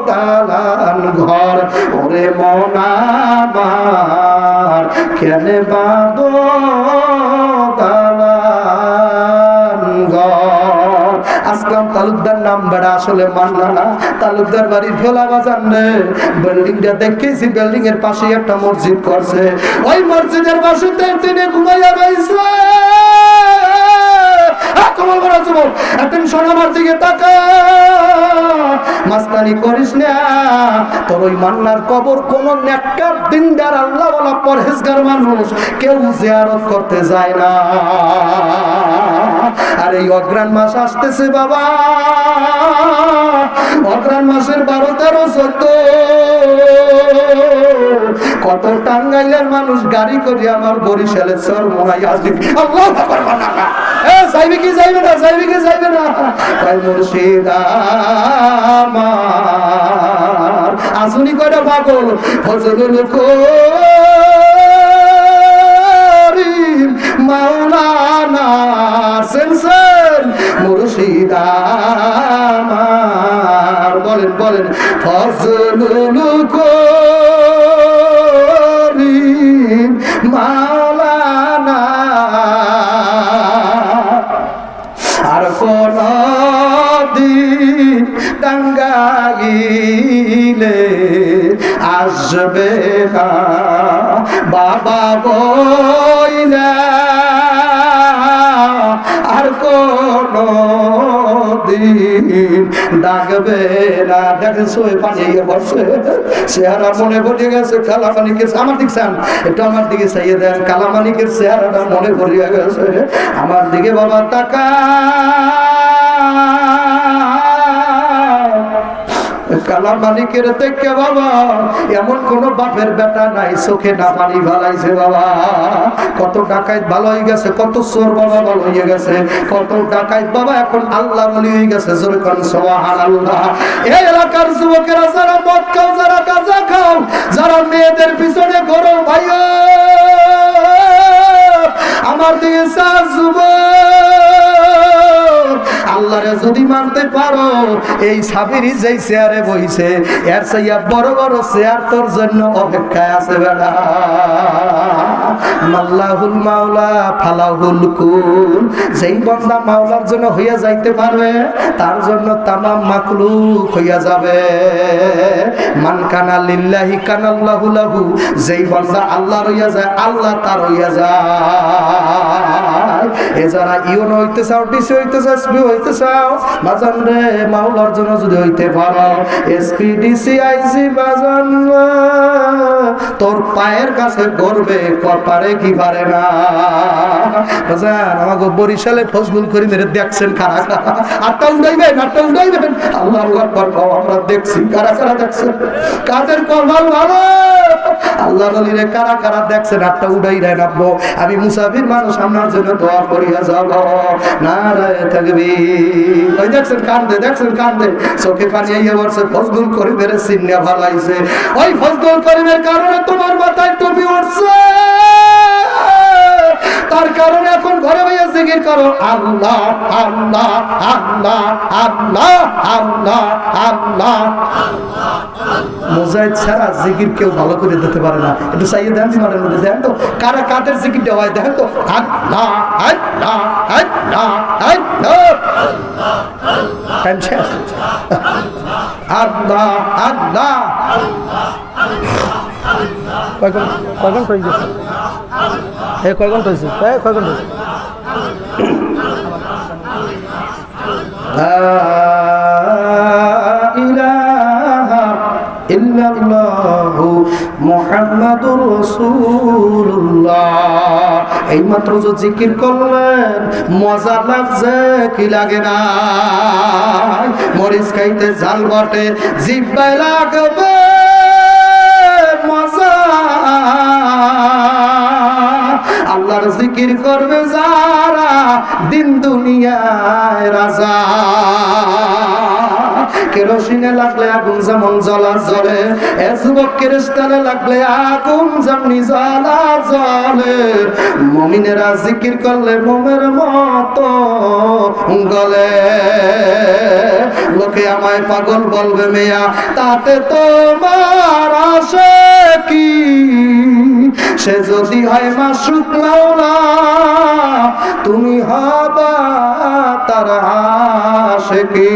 দালান ঘর ওরে মনাবার, কেনে বাঁধো দালান ঘর। আসলাম তালুকদার নাম বেড়া আসলে মানলা না, তালুকদার বাড়ির খোলা বাজার নেই। বিল্ডিংটা দেখেছি, বিল্ডিং এর পাশে একটা মসজিদ করছে, ওই মসজিদের পাশে তিনি ঘুমাইয়া গেছে। আমার দিকে তাকা, মাস্তানি করিস না। তোর ওই মান্নার কবর কোন নেককার দিনদার আল্লাহওয়ালা পরহেজগার মানুষ কেউ জিয়ারত করতে যায় না। আর এই অগ্রাণ মাস আসতেছে বাবা, অগ্রাণ মাসের 12-13-14 কত টাঙ্গাইলের মানুষ গাড়ি করে আমার বরিশালের চরমোনাই আসবে। আল্লাহু আকবার বলা, যাইবে কি যাইবে না, যাইবে কি যাইবে না? তাই মুর্শিদ আমার আসুনি করে পাগল ফজলুল মাওলানা সেনসেন মুর্শিদ আমার, বলেন বলেন ফজলুল মাওলানা। আর কোন দিন টাঙ্গাইলে আসবে না বাবা বইলা আর কোনো দিন ডাকবে না। দেখেন সোয়ে পানি বসে চেহারা মনে পড়ে গেছে কালামানিকের, আমার দিকে চান একটু আমার দিকে চাইয়ে দেন, কালামানিকের চেহারাটা মনে পড়িয়া গেছে আমার দিকে বাবা টাকা কালামানিকের থেকে বাবা এমন কোন বাপের বেটা নাই চোখে না পানি ভালাইছে বাবা। কত ডাকাইত ভালো হয়ে গেছে, কত চোর বাবা ভালো হয়ে গেছে, কত ডাকাইত বাবা এখন আল্লাহ বলি হয়ে গেছে। জোরে কোন সুবহানাল্লাহ। এই এলাকার যুবকেরা যারা মদ খাও, যারা গাঁজা খাও, যারা মেয়েদের পিছনে ঘোরো ভাই আমার দিকে আল্লাহরে যদি মানতে পারো এই সাবিরি যেই চেয়ারে বইছে এর চাইয়া বড় বড় চেয়ার তোর জন্য অপেক্ষায় আছে বেড়া। মাল্লাহুল মাওলা ফালাহুল কুল, যেই বান্দা মাওলার জন্য হইয়া যাইতে পারবে তার জন্য তামাম মাখলুক হইয়া যাবে। মান কানা লিল্লাহি কানাল্লাহু লাহু, যেই বান্দা আল্লাহর হইয়া যায় আল্লাহ তার হইয়া যায়। এ যারা ইউন হইতে চাও, ডিসি হইতে চাও, এসপি হইতে চাও, বাজান রে মাওলার জন্য যদি হইতে পারো এসপি ডিসি আইসি বাজান তোর পায়ের কাছে গড়বে, পারে কি পারে না। বাজান আমাকে বরিশালে ফজলুল করিমের দেখছেন কারা কারা, আটটা উড়াইবেন, আটটা উড়াইবেন, আল্লাহু আকবার কও, আমরা দেখছি কারা কারা দেখছেন, কাদের কপাল ভালো আল্লাহ বলিরে কারা কারা দেখছেন আটটা উড়াই রে নামবো। আমি মুসাফির মানুষ আপনার জন্য দোয়া করিয়া যাব। নারায়ে তাকবীর। ওই দেখছেন কান্দে, দেখছেন কান্দে, চোখে পানি আইয়া বলছে ফজলুল করিমের সিন্না ভালাইছে। ওই ফজলুল করিমের কারণে তোমার মাথায় টুপি উঠছে, তার কারণে এখন ঘরে বইয়া জিকির করো আল্লাহ আল্লাহ আল্লাহ আল্লাহ আল্লাহ আল্লাহ। মুজাহিদ ছাড়া জিকির কেউ ভালো করে দিতে পারে না। একটু চাইয়ে দেন মারের মধ্যে, দেখেন তো কারা কাদের জিকির দেওয়া হয়, দেখেন তো আল্লাহ আল্লাহ আল্লাহ আল্লাহ আল্লাহ আল্লাহ। কয়জন কই গেছে? এ কয়জন হয়েছে? কয়জন হয়েছে? মুহাম্মাদুর রাসূলুল্লাহ। এই মাত্র যে জিকির করলেন মজা লাগছে কি লাগে না? মরিচ খাইতে ঝাল বটে জিহ্বায় লাগবে মজা। আল্লাহর জিকির করবে যারা দিন দুনিয়ায় রাজা। কেরোসিনে লাগলে আগুন যেমন জ্বলা জ্বলে, এ যুবক কেরোসিনে লাগলে আগুন যেমনি জ্বলা জ্বলে। মুমিনেরা জিকির করলে মোমের মতো গলে। লোকে আমায় পাগল বলবে মেয়া, তাতে তোমার আসে কি? সে যদি হয় মাসুক মাওলা, তুমি হবা তার আশিকি।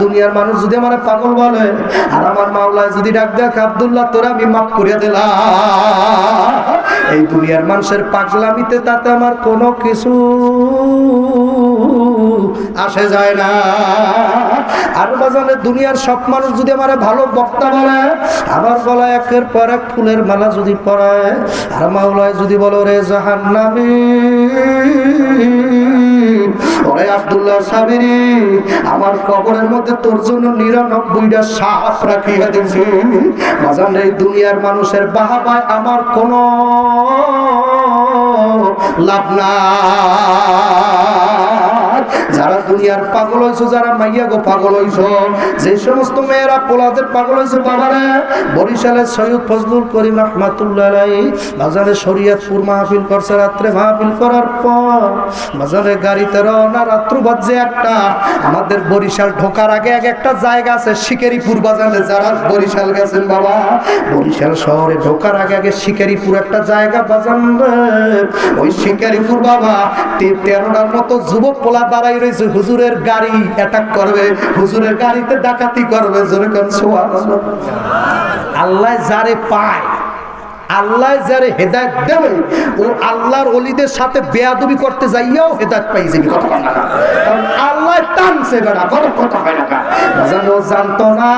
দুনিয়ার মানুষ যদি আমার পাগল বলে আর আমার মাওলায় যদি ডাক দেখ আব্দুল্লাহ তোরা আমি মাফ করিয়া দিলাম, এই দুনিয়ার মানুষের পাগলামিতে তাতে আমার কোনো কিছু আসে যায় না। আর বাজানে দুনিয়ার সব মানুষ যদি আমার ভালো বক্তা বলে, আমার গলায় একের পর এক ফুলের মালা যদি পরায়, আর মাওলায় যদি বলো রে জাহান্নামী ওরে আব্দুল্লাহ সাবিরি, আমার কবরের মধ্যে তোর জন্য 99টা সাপ রাখিয়া দিয়েছি। বাজান এই দুনিয়ার মানুষের বাহাবায় আমার কোনো লাভ নাই। যারা দুনিয়ার পাগল হইছো, যারা মাইয়া গো পাগল হইছো, যে সমস্ত মেয়েরা পোলাদের পাগল হইছে, বাবারে বরিশালের সৈয়দ ফজলুল করিম রাহমাতুল্লাহ আলাইহি বাজারে শরীয়তপুর মাহফিল করছে। রাত্রে মাহফিল করার পর বাজারে গাড়িতে রওনা, রাত্র বাজে একটা। আমাদের বরিশাল ঢোকার আগে একটা জায়গা আছে শিকারিপুর বাজারে। যারা বরিশাল গেছেন বাবা, বরিশাল শহরে ঢোকার আগে শিকারিপুর একটা জায়গা বাজান, ওই শিকারিপুর বাবা 13টার মতো যুবক পোলা দাঁড়াই রয়েছে, হুজুরের গাড়ি অ্যাটাক করবে, হুজুরের গাড়িতে ডাকাতি করবে। জোরে কোন সুবহানাল্লাহ। আল্লাহ যারে পায়, আল্লাহ যারে হেদায়েত দেবে, ও আল্লাহর ওলিদের সাথে বেয়াদবি করতে যাইয়াও হেদায়েত পাইছে। কি কথা না? কারণ আল্লাহ টানছে বেড়া, বড় কথা হয় না। জানো জানতো না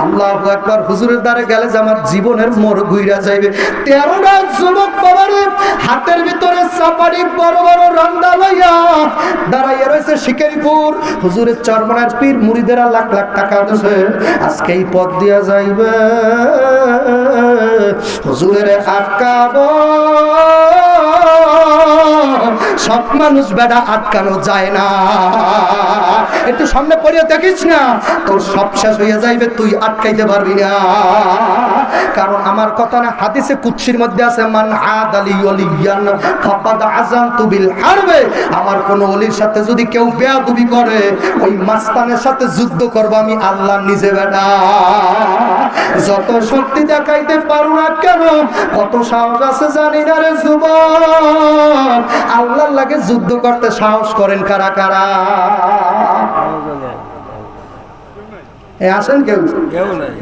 আল্লাহু আকবার, হুজুরের দ্বারে গেলে যে আমার জীবনের মোড় ঘুইরা যাইবে। 13টা যুবক বাবারে হাতের ভিতরে চাপাড়ি বড় বড় রন্দা লইয়া দাঁড়াইয়া রয়েছে শিকারিপুর। হুজুরের চরমনার পীর মুরিদেরা লাখ লাখ টাকা দিয়েছে, আজকে এই পথ দিয়া যাইবে, হুজুরের আটকাবো। সব মানুষ বেড়া আটকানো যায় না, একটু সামনে পড়িয়ে দেখিস না, তোর সব শেষ হয়ে যাইবে, তুই আটকাইতে পারবি না। কারণ আমার কথা না, হাদিসে কুদসির মধ্যে আছে, মান আদালি ওলিয়ান ফাকাদ আযানতু বিল হারবে। আমার কোন ওলির সাথে যদি কেউ বেয়াদবি করে, ওই মাস্তানের সাথে যুদ্ধ করব আমি আল্লাহ নিজে। বেটা যত শক্তি দেখাইতে পারো না কেন, কত সাহস আছে জানি না রে যুবক, আল্লাহর লাগে যুদ্ধ করতে সাহস করেন কারা কারা? আসেন কেউ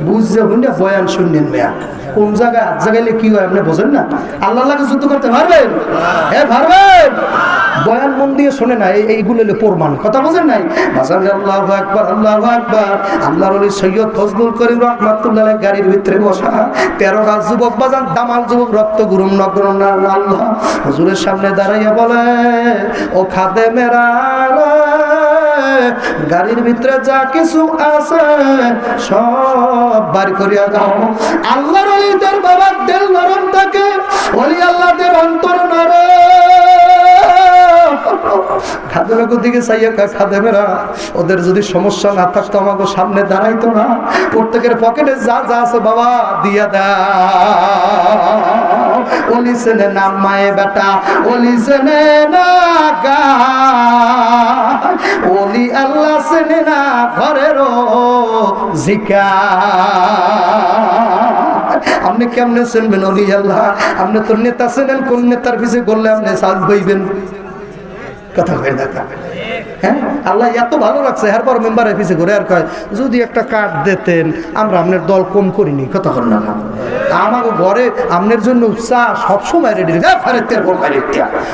বুঝছে হুন্ডা বয়ান শুনলেন মেয়া, কোন জায়গায় হাত জাগাইলে কি হয় আপনি বোঝেন না? আল্লাহর লাগে যুদ্ধ করতে পারবেন? হ্যাঁ পারবেন। বয়ান মন দিয়ে শোনে না, এইগুলো প্রমাণ, কথা বোঝেন নাই? আল্লাহু আকবার, আল্লাহু আকবার। আল্লাহর ওলি সৈয়দ ফজলুল করিম রাহমাতুল্লাহ আলাইহি গাড়ির ভিতরে বসা, 13টা যুবক বাজান, দামাল যুবক, রক্ত গুরুম নগর না আল্লাহ হুজুরের সামনে দাঁড়াইয়া বলে, ও খাদেমেরা, গাড়ির ভিতরে যা কিছু আছে সব বার করিয়া দাও। আল্লাহর ওলিদের বাবা দিল নরম থাকে, ওলি আল্লাহদের অন্তর নরম। খাদেমের দিকে চাইয়া খাদেমেরা, ওদের যদি সমস্যা না থাকতো আমাকে সামনে দাঁড়াইতো না, প্রত্যেকের পকেটে যা যা আছে বাবা দিয়া দাও। ওলি সেনে না মায়ে বেটা, ওলি সেনে না গা, ওলি আল্লাহ সেনে না ঘরেরও জিকা। আপনি কেমনে চিনবেন ওলি আল্লাহ? আপনি তোর নেতা চেনেন, কোন নেতার পিছে করলে আপনি সাজ হইবেন? কথা হয় না? হ্যাঁ, আল্লাহ এত ভালো লাগছে, এরপর মেম্বারের পিছে ঘুরে আর কয়, যদি একটা কার্ড দিতেন আমরা আপনার দল কম করিনি। কথা হয় না? আমাকে ঘরে আপনার জন্য চা সবসময় রেডি,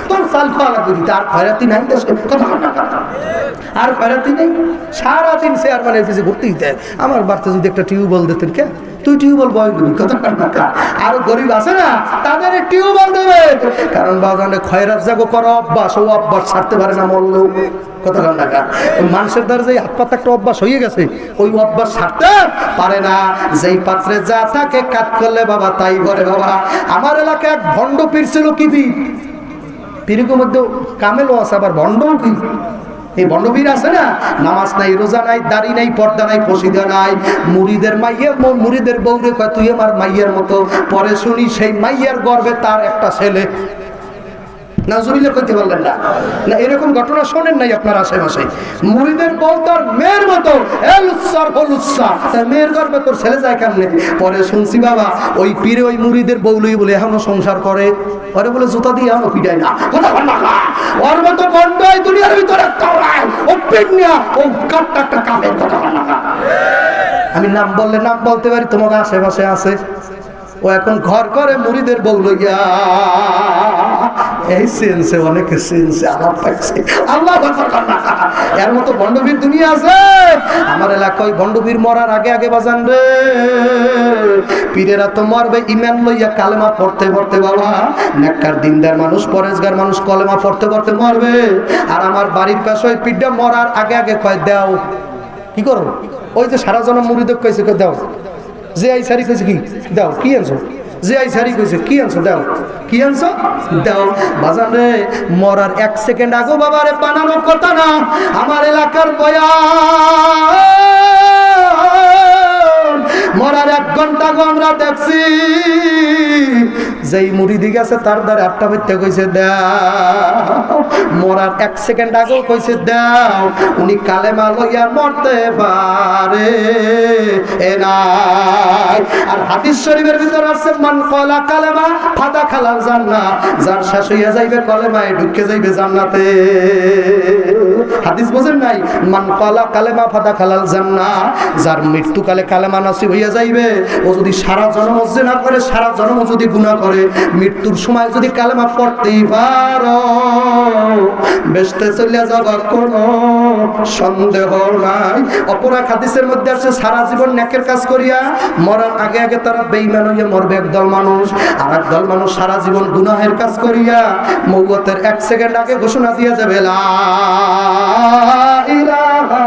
তোর চাল খাওয়া করি, তার খয়রাতি নাই। কথা হয় না? আর খয়রাতি নেই, সারাদিন চেয়ারম্যানের পিছে ঘুরতে দিতে। আমার বাড়িতে যদি একটা টিউবওয়েল দিতেন, কে তুই টিউবওয়েল বয় দিবি? কথা হয় না? আরো গরিব আছে না, তাদের টিউবওয়েল দেবে। কারণ বাজানে খয়রাত জাগো করা অভ্যাস, ও অভ্যাস ছাড়তে পারে না মরলেও। কথা হয় না? মানুষের দ্বারা যে হাত পাতা একটা অভ্যাস হয়ে গেছে, ওই অভ্যাস ছাড়তে পারে না। যেই পাত্রে যা থাকে কাজ করলে বাবা তাই করে। বাবা আমার এলাকায় এক ভণ্ড পীর ছিল। কি পীর? পীরের মধ্যে কামেলও আছে, আবার ভণ্ডও কি। এই ভণ্ডপীর আছে না, নামাজ নাই, রোজা নাই, দাড়ি নাই, পর্দা নাই, পশিদা নাই। মুরিদের মাইয়া, মুরিদের বউরে কয় তুই আমার মাইয়ার মতো। পরে শুনি সেই মাইয়ার গর্ভে তার একটা ছেলে। নাউজুবিল্লাহ কইতে পারলেন না? না এরকম ঘটনা শোনেন নাই আপনার আশেপাশে? মুরিদের বউ তার মেয়ের মতো, তার মেয়ের গর্ভে তোর ছেলে যায় কেমনে? পরে শুনছি বাবা ওই পীরে ওই মুরিদের বউ লই বলে এখনো সংসার করে। পরে বলে জুতা দিয়ে এখনো পিটায় না। কথা বল না, ওর মতো বন্ধ হয় দুনিয়ার ভিতরে তাওরায় ও পিটনিয়া ও কাটটা একটা কাফের। কথা বল না। আমি নাম বললে নাম বলতে পারি, তোমার আশেপাশে আছে। ও এখন ঘর করে মুরিদের বউ লইয়া। এই সেন্সে অনেকে সেন্সে আলাপ পাইছে। আল্লাহ এর মতো ভণ্ডবীর দুনিয়া আছে। আমার এলাকায় ভণ্ডবীর মরার আগে আগে বাজান রে, পীরেরা তো মরবে ইমান লইয়া, কালেমা পড়তে পড়তে। বাবা নেককার দিনদার মানুষ, পরেজগার মানুষ কলেমা পড়তে পড়তে মরবে। আর আমার বাড়ির পাশে ওই পীরটা মরার আগে আগে কয় দাও। কি করো? ওই যে সারা জনম মুরিদক কইছে দাও। যে আই সারি কইছে কি দাও, কি আনছো? যে আই সারি কইছে কি আনছো? দাও। কি আনছো? দাও। বাজান রে মরার 1 সেকেন্ড আগে বাবারে বানানোর কথা না। আমার এলাকার বয়ান মরার 1 ঘন্টা আগে আমরা দেখছি যেই মুরিদি গেছে তার দ্বারা 8টা বাজতে কইছে দাও, মরার 1 সেকেন্ড আগেও কইছে দাও, উনি কালেমা লইয়া মরতে পারে নাই। আর হাদিস শরীফের ভিতর আছে মান ক্বালা কালেমা ফাদা খালাল জান্নাহ, যার শেষ হইয়া যাইবে কলেমায় ঢুকে যাইবে জান্নাতে। হাদিস বুঝেন নাই? মান ক্বালা কালেমা ফাদা খালাল জান্নাহ, যার মৃত্যুকালে কালেমা নসিব হইয়া যাইবে, ও যদি সারা জন্ম জিনা করে, সারা জন্ম যদি গুনাহ করে, মৃত্যুর সময় যদি কালেমা পড়তেই পারো, বেহেশতে চলে যাবা কোনো সন্দেহ নাই। অপর এক হাদিসের মধ্যে আছে সারা জীবন নেকের কাজ করিয়া মরার আগে আগে তারা বেঈমান হইয়া মরবে একদল মানুষ, আর একদল মানুষ সারা জীবন গুনাহের কাজ করিয়া মওতের 1 সেকেন্ড আগে ঘোষণা দিয়ে যাবে লা ইলাহা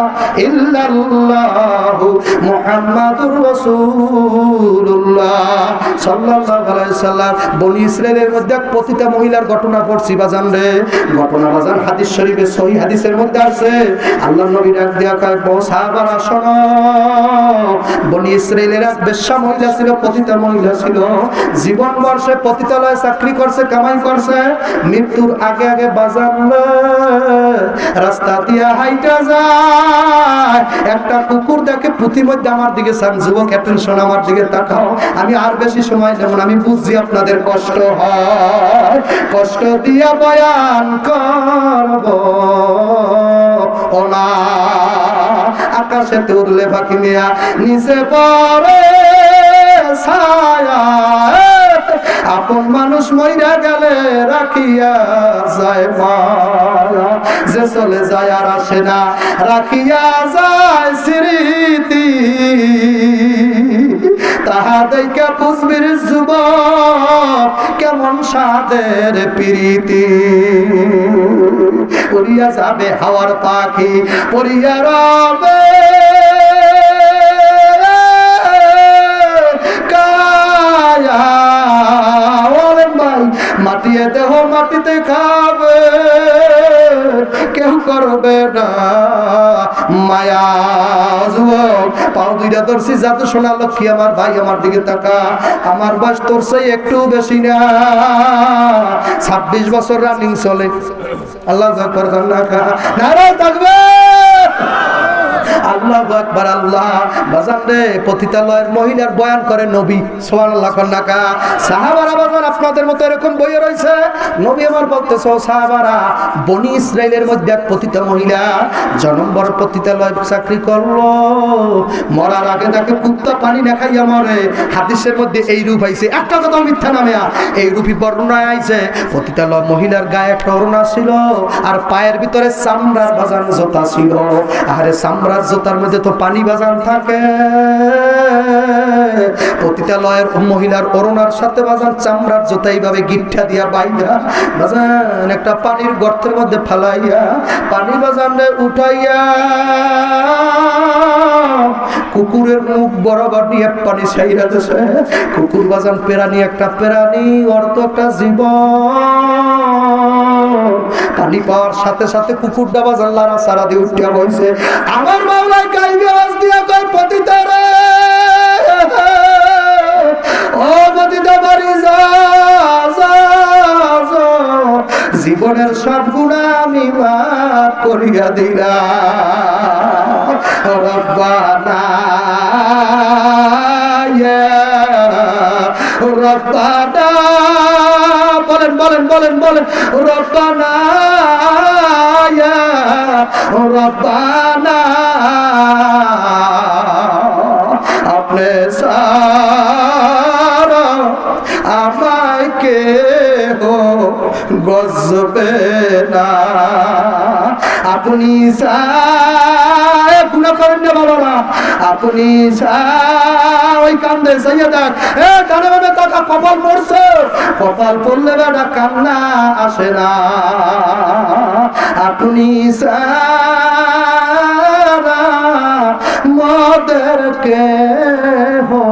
ইল্লাল্লাহু মুহাম্মাদুর রাসূলুল্লাহ সাল্লাল্লাহু আলাইহি সাল্লাম। বনি ইসরাইলের মধ্যে প্রতিটা মহিলার ঘটনা পড়ছি বাজান রে, ঘটনা বাজান হাদিস শরীফে সহিহ হাদিসের মধ্যে আছে। আল্লাহর নবী ডাক দিয়া কয়, ও সাহাবারা শোনো, বনি ইসরাইলের এক বেশ্যা মহিলা ছিল, প্রতিটা মহিলা ছিল, জীবন বর্ষে পতিতালয়ে চাকরি করছে, কামাই করছে, মৃত্যুর আগে আগে বাজান রাস্তা দিয়া হাইটা যায়, একটা কুকুর দেখে প্রতিমধ্যে আমার দিকে চান, যুবক অ্যাটেনশন আমার দিকে তাকাও, আমি আর বেশি সময় যেমন আমি বুঝছি আপনাদের কষ্ট হয়, কষ্ট দিয়া বয়ান করব ওনা। আকাশে উড়লে পাখি মিয়া নিচে পড়ে ছায়া, আপন মানুষ মইরা গেলে রাখিয়া যায় মায়া, যে চলে যায় আর আসে না রাখিয়া যায় স্মৃতি, তাহা দেখা বুঝবির যুবক কেমন সাদের প্রীতি। উড়িয়া যাবে হাওয়ার পাখি, পড়িয়া রবে কায়া, মাটিয়ে দেহ মাটিতে খাবে, কেউ করবে না মায়া। যুবক পাও দুইটা ধরছি, যাতে শোনা লক্ষ্মী আমার ভাই আমার দিকে তাকা, আমার বয়স তোর সেই একটু বেশি না, 26 বছর রানিং চলে। আল্লাহ আকবার, নারায়ে তাকবীর, আল্লাহু আকবার। আল্লাহ বাজান রে, পতিতালয়ের মহিলার বয়ান করে নবী, সুবহানাল্লাহ কন্নাকা। সাহাবারা বাজান আপনাদের মতো এরকম বইয়ে রয়েছে, নবী আমার বলতেছে, ও সাহাবারা, বনি ইসরাইলের মধ্যে এক পতিতা মহিলা জনম্বর পতিতালয় চাকরি করলো, মরার আগে তাকে কুত্তা পানি না খাইয়া মরে। হাদিসের মধ্যে এই রূপ আইছে, একটা কথা মিথ্যা নামে এই রূপই বর্ণনায় আইছে। পতিতালয় মহিলার গায়ে একটা ওড়না ছিল, আর পায়ের ভিতরে চামড়ার বাজান জোতা ছিল। আরে চামড়ার জোতার মধ্যে তো পানি বাজান থাকে, পতিতালয়ের মহিলার ওড়নার সাথে বাজান চামড়ার জোতা এইভাবে গিঠা দিয়া বাইদা বাজান একটা পানির গর্তের মধ্যে ফেলাইয়া পানি বাজান উঠাইয়া কুকুরের মুখ বরাবর নিয়ে পানি ছাইরা দিছে। কুকুর বাজান প্রাণী, একটা প্রাণী, অর্থ একটা জীবন। পানি পাওয়ার সাথে সাথে কুকুরটা বাজান লারা সারা দিয়ে উঠিয়া বইছে। আমার মাওলাই গাইবে আওয়াজ দিয়া কয়, পতিতারে ও পতিতা বাড়ি যা, জীবনের সব গুনাহ আমি মাফ করিয়া দিলাম। রব্বানা ইয়া রব্বানা, বলেন বলেন বলেন বলেন, রব্বানা ইয়া রব্বানা, আপনি সারা আমায় কেহ গজবে না, আপনি গুণা করেন না বাবা, আপনি ওই কান্দে যাইয়া দেখ, ডানে বামে তাকা, কপাল পড়ছে, কপাল পড়লে বেটা কান্না আসে না, আপনি মোদেরকে হো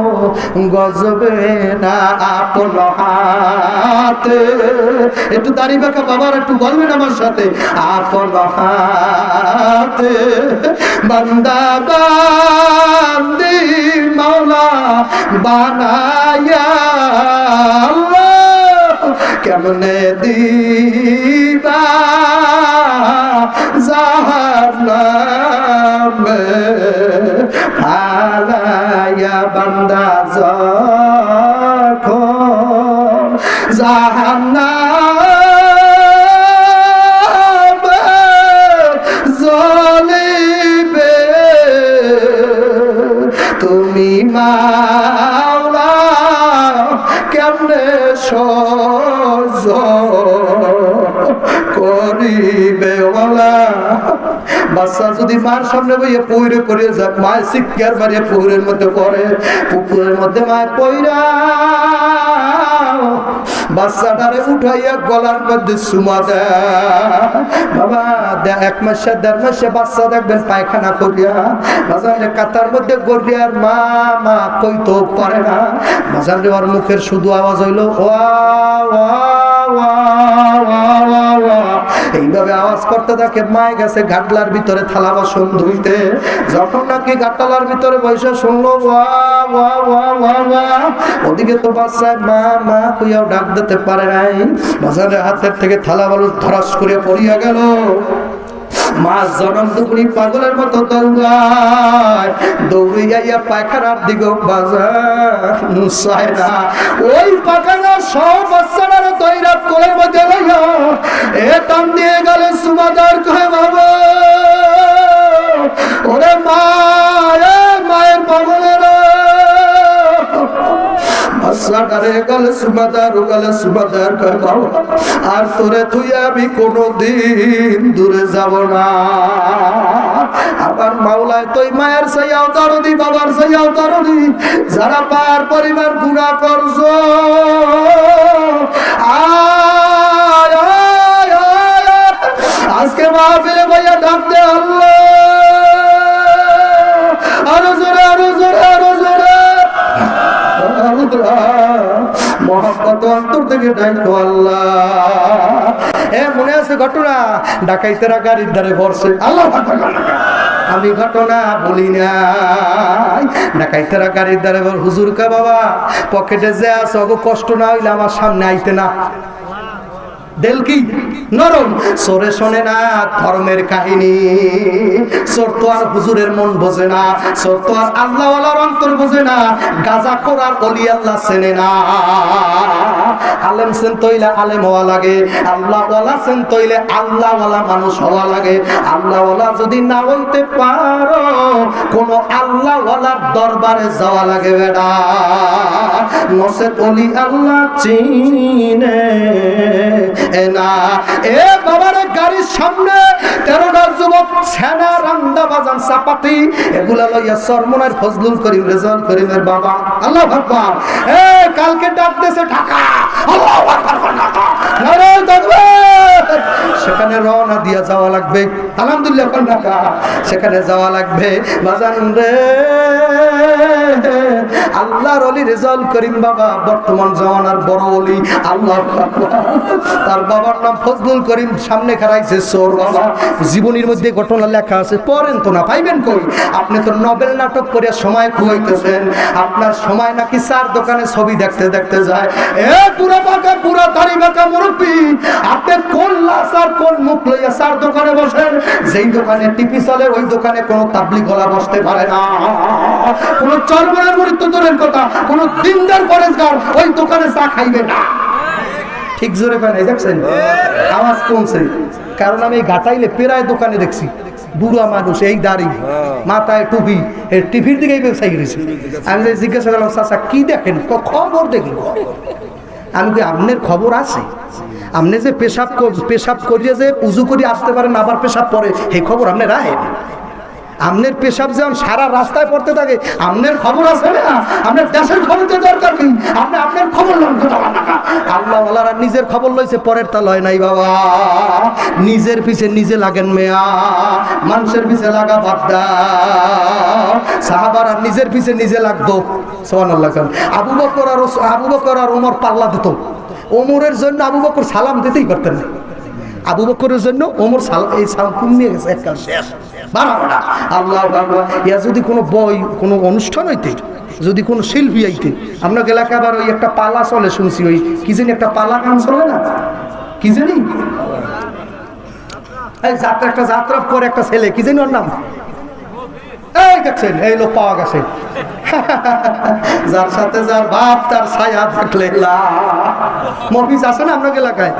গজবে না আপন হাতে। একটু দাড়ি বাঁকা বাবার একটু বলবেন আমার সাথে, আপন হাতে বান্দা বান্দি মাওলা বানায়া কেমনে দিবা জাহান্নামে ফালায়া বান্দা যখন জাহান্নামে জ্বলিবে তুমি মাওলা কেমনে সহ্য করিবে ওয়ালা। বাচ্চা যদি মার সামনে বইয়ে পুকুরে পড়ে যায়, মায়ের শিক্ষার বাড়িয়ে পুকুরের মধ্যে পড়ে, পুকুরের মধ্যে মায়ের পইরা বাচ্চাটারে উঠাইয়া গলার মধ্যে চুমা দেয়। বাবা 1 মাসে 1.5 মাসে বাচ্চা দেখবেন পায়খানা করিয়া বাজারে কাতার মধ্যে গড়িয়ার মা মা কইতো পারে না। বাজারে ওর মুখের শুধু আওয়াজ হইলো ওয়া ওয়া ওয়া ওয়া ওয়া, এইভাবে আওয়াজ করতে থাকে। মায়ে গেছে ঘাটলার ভিতরে থালা বাসন ধুইতে, যখন নাকি ঘাটলার ভিতরে বসে শুনলো ওয়া ওয়া ওয়া ওয়া ওয়া, ওদিকে তো বাচ্চা মা মা কইয়াও ডাক দিতে পারে নাই। বাজারে হাতের থেকে থালা বালু ধরাস করে পড়িয়া গেল। মা জনম দুপুরি পাগলের মতো দৌড়ায়, দৌড়িয়া পায়খানার দিকে বাজার না। ওই পায়খানা সব বাচ্চারা তৈরা কোলের মধ্যে লইয়া এ টান দিয়ে গেলে সুমাদার কহে বাবা ওরে মা মায়ের পাগলের আর তোরে তুই আমি কোনদিন দূরে যাব না। আবার মাওলায় তুই মায়ের সাইয়াও দরদি বাবার সাইয়াও দরদি, যারা পার পরিবার গুনাহ করছো আজকে মাহফিলে ভাইয়া ডাক দে আল্লাহ, আরো জোরে আরো জোরে আরো জোরে মহব্বত অন্তর থেকে ডাকো আল্লাহ। মনে আছে ঘটনা, ডাকাইতেরা গাড়ির ধারে ভরছে, আল্লাহ আমি ঘটনা বলি নাই। ডাকাইতেরা গাড়ির ধারে হুজুর কা বাবা পকেটে যে আছে কষ্ট না হইলে আমার সামনে আইতে না। দিল কি নরম, সরে শোনে না ধর্মের কাহিনী। চোর তো আর হুজুরের মন বোঝে না, চোর তো আর আল্লাহ ওয়ালার অন্তর বোঝে না, গাজা করার ওলি আল্লাহ চেনে না। আলেম সেন তৈলে আলেম হওয়া লাগে, আল্লাহ ওয়ালা সেন তৈলে আল্লাহ ওয়ালা মানুষ হওয়া লাগে। আল্লাহ ওয়ালা যদি না হইতে পারো কোন আল্লাহ ওয়ালার দরবারে যাওয়া লাগে বেটা। নসেত ওলি আল্লাহ চিনে না। এ বাবার গাড়ির সামনে 13টা যুবক ছেনা রান্দা বাজান চাপাতি এগুলা লইয়া সরমনের ফজলুল করিম রেজাউল করিমের বাবা আল্লাহু আকবার এ কালকে ডাক দেশে ঢাকা আল্লাহু আকবার ঢাকা নারে তাকবীর। সেখানে রওনা দিয়া যাওয়া লাগবে, আলহামদুলিল্লাহ কোন ঢাকা সেখানে যাওয়া লাগবে বাজান রে। আল্লাহর ওলি রেজাউল করিম বাবা বর্তমান জামানার বড় ওলি, আল্লাহু আকবার। তার বাবার নাম ফজলুল করিম, সামনে খারাইছে চোর বাবা। জীবনীর মধ্যে ঘটনা লেখা আছে, পড়েন তো না, পাইবেন কই? আপনি তো নোবেল নাটক করে সময় খুঁয়াইতেছেন, আপনার সময় নাকি চার দোকানে ছবি দেখতে দেখতে যায়। এ পুরা বাঁকা পুরা দাড়ি বাঁকা মুরব্বী, আপনি কোন লাশ আর কোন মুখ লইয়া চার দোকানে বসেন? যেই দোকানে টিপি চলে ওই দোকানে কোনো তাবলিগ ওয়ালা বসতে পারে না, কোন চরমনের মুরিদ তো দূরের কথা, কোন দিনদার পরেশগার ওই দোকানে চা খাইবে না। ঠিক জোরে পায় নাই, দেখছেন আওয়াজ কমছে, কারণ আমি ঘাটাইলে প্রায় দোকানে দেখছি বুড়া মানুষ এই দাড়ি মাথায় টুপি টিভির দিকে ব্যবসায়ী গেছে। আমি জিজ্ঞাসা করলাম চাচা কি দেখেন? খবর দেখি। আমি কি আপনার খবর আছে? আপনি যে পেশাব করিয়ে যে উজু করে আসতে পারেন আবার পেশাব পরে, এই খবর আপনি রাখেন? আপনার পেশাব যেমন সারা রাস্তায় পড়তে থাকে আপনার খবর আছে না? আপনার দেশের খবর তো দরকার কি? আপনি আপনার খবর লন কথা না, আল্লাহ ওয়ালারা নিজের খবর লইছে, পরের তা লয় নাই বাবা। নিজের পিছে নিজে লাগেন মেয়া, মানুষের পিছে লাগা বাদ দাও। সাহাবারা নিজের পিছে নিজে লাগতো, সুবহানাল্লাহ। আবু বকর আর ওমর পাল্লা দিত। ওমরের জন্য আবু বকর সালাম দিতেই পারতেন না। আবু বকরের জন্য ওমর এই সালাম কমিয়ে গেছে, এককাল শেষ। আল্লাহ ইয়া যদি কোনো বই, কোনো অনুষ্ঠান হইতে, যদি কোনো শিল্পী আইতে, আপনার এলাকা আবার ওই একটা পালা চলে শুনছি, ওই কি জানি একটা পালা গান চলে না, কি জানি এই যাত্রা, একটা যাত্রা করে একটা ছেলে, কি জানি ওর নাম, এই দেখছেন এই লোক পাওয়া গেছে। যার সাথে যার বাপ তার ছায়া থাকলে মফিজ আছে না আপনার এলাকায়,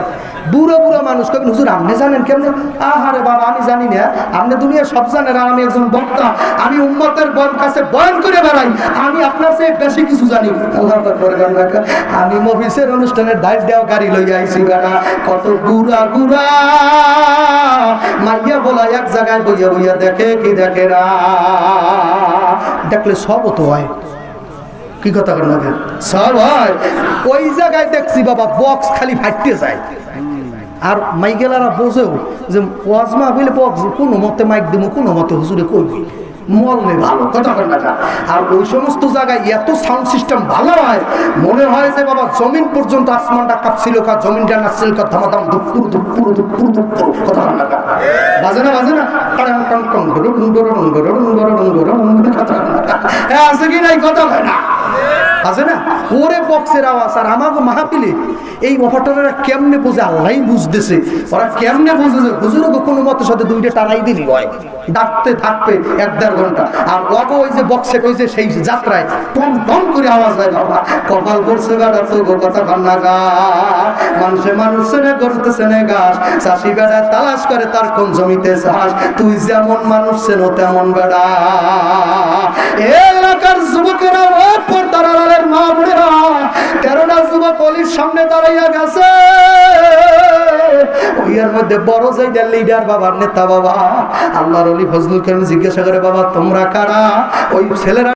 বুড়ো বুড়ো মানুষ কবেন হুজুর আপনি জানেন কেমন? আহারে বাবা আমি জানি না, আপনি দুনিয়া সব জানেন, আর আমি একজন বক্তা, আমি উম্মতের কাছে বয়ান করে বেড়াই, আমি আপনার চেয়ে বেশি কিছু জানি। আমি মফিজের অনুষ্ঠানের দায়িত্ব দেওয়া গাড়ি লইয়া আইছি, বেড়া কত বুড়া বুড়া মাইয়া বলা এক জায়গায় বইয়া বইয়া দেখে কি দেখে না, দেখলে সব তো হয়, কি কথা করেন না সব হয়। ওই জায়গায় দেখছি বাবা বক্স খালি ফাটতে যায়, আর মাইকেলারা বোঝেও যে ওয়াজ মাহফিলে বক্স কোনো মতে মাইক দিব, কোনো মতে হুজুরে করবি মল নেই, ভালো কথা করেন না। আর ওই সমস্ত জায়গায় এত সাউন্ড সিস্টেম ভালো হয়, মনে হয় যে বাবা জমিন পর্যন্ত আসমানটা কাঁপছিল, জমিনটা নাচছিল, ধামাধাম দুপুর দুপুর দুপুর দুপুর, কথা করেন না। বাজে না বাজে না, আছে কি নাই, কথা হয় না, আছে না ওরে বক্সের আওয়াজ। আর আমাকে মাহফিলে এই অপারেটররা কেমনে বোঝে, আল্লাহই বুঝতেছে, ওরা কেমনে বোঝে যে হুজুরও কোনো মতের সাথে দুইটা টানাই দিলি হয়, ডাকতে থাকবে 1-1.5 ঘন্টা। আর ওকে ওই যে বক্সে কইছে সেই যাত্রায় টন টন করে আওয়াজ হয়, বাবা কপাল করছে বেড়া তো কথা কান্না গা, মানুষে মানুষ চেনে করতেছে না গাছ, চাষি বেড়া তালাশ করে তার কোন জমিতে চাষ, তুই যেমন মানুষ চেনো তেমন বেড়া। এলাকার যুবকেরা পর্দার মা বোনেরা 13টা যুবক অলির সামনে দাঁড়াইয়া গেছে, ওইয়ার মধ্যে বড় যাইডার লিডার বাবার নেতা বাবা আল্লাহর অলি ফজলুল করিম জিজ্ঞাসা করে, বাবা তোমরা কারা? ওই ছেলেরা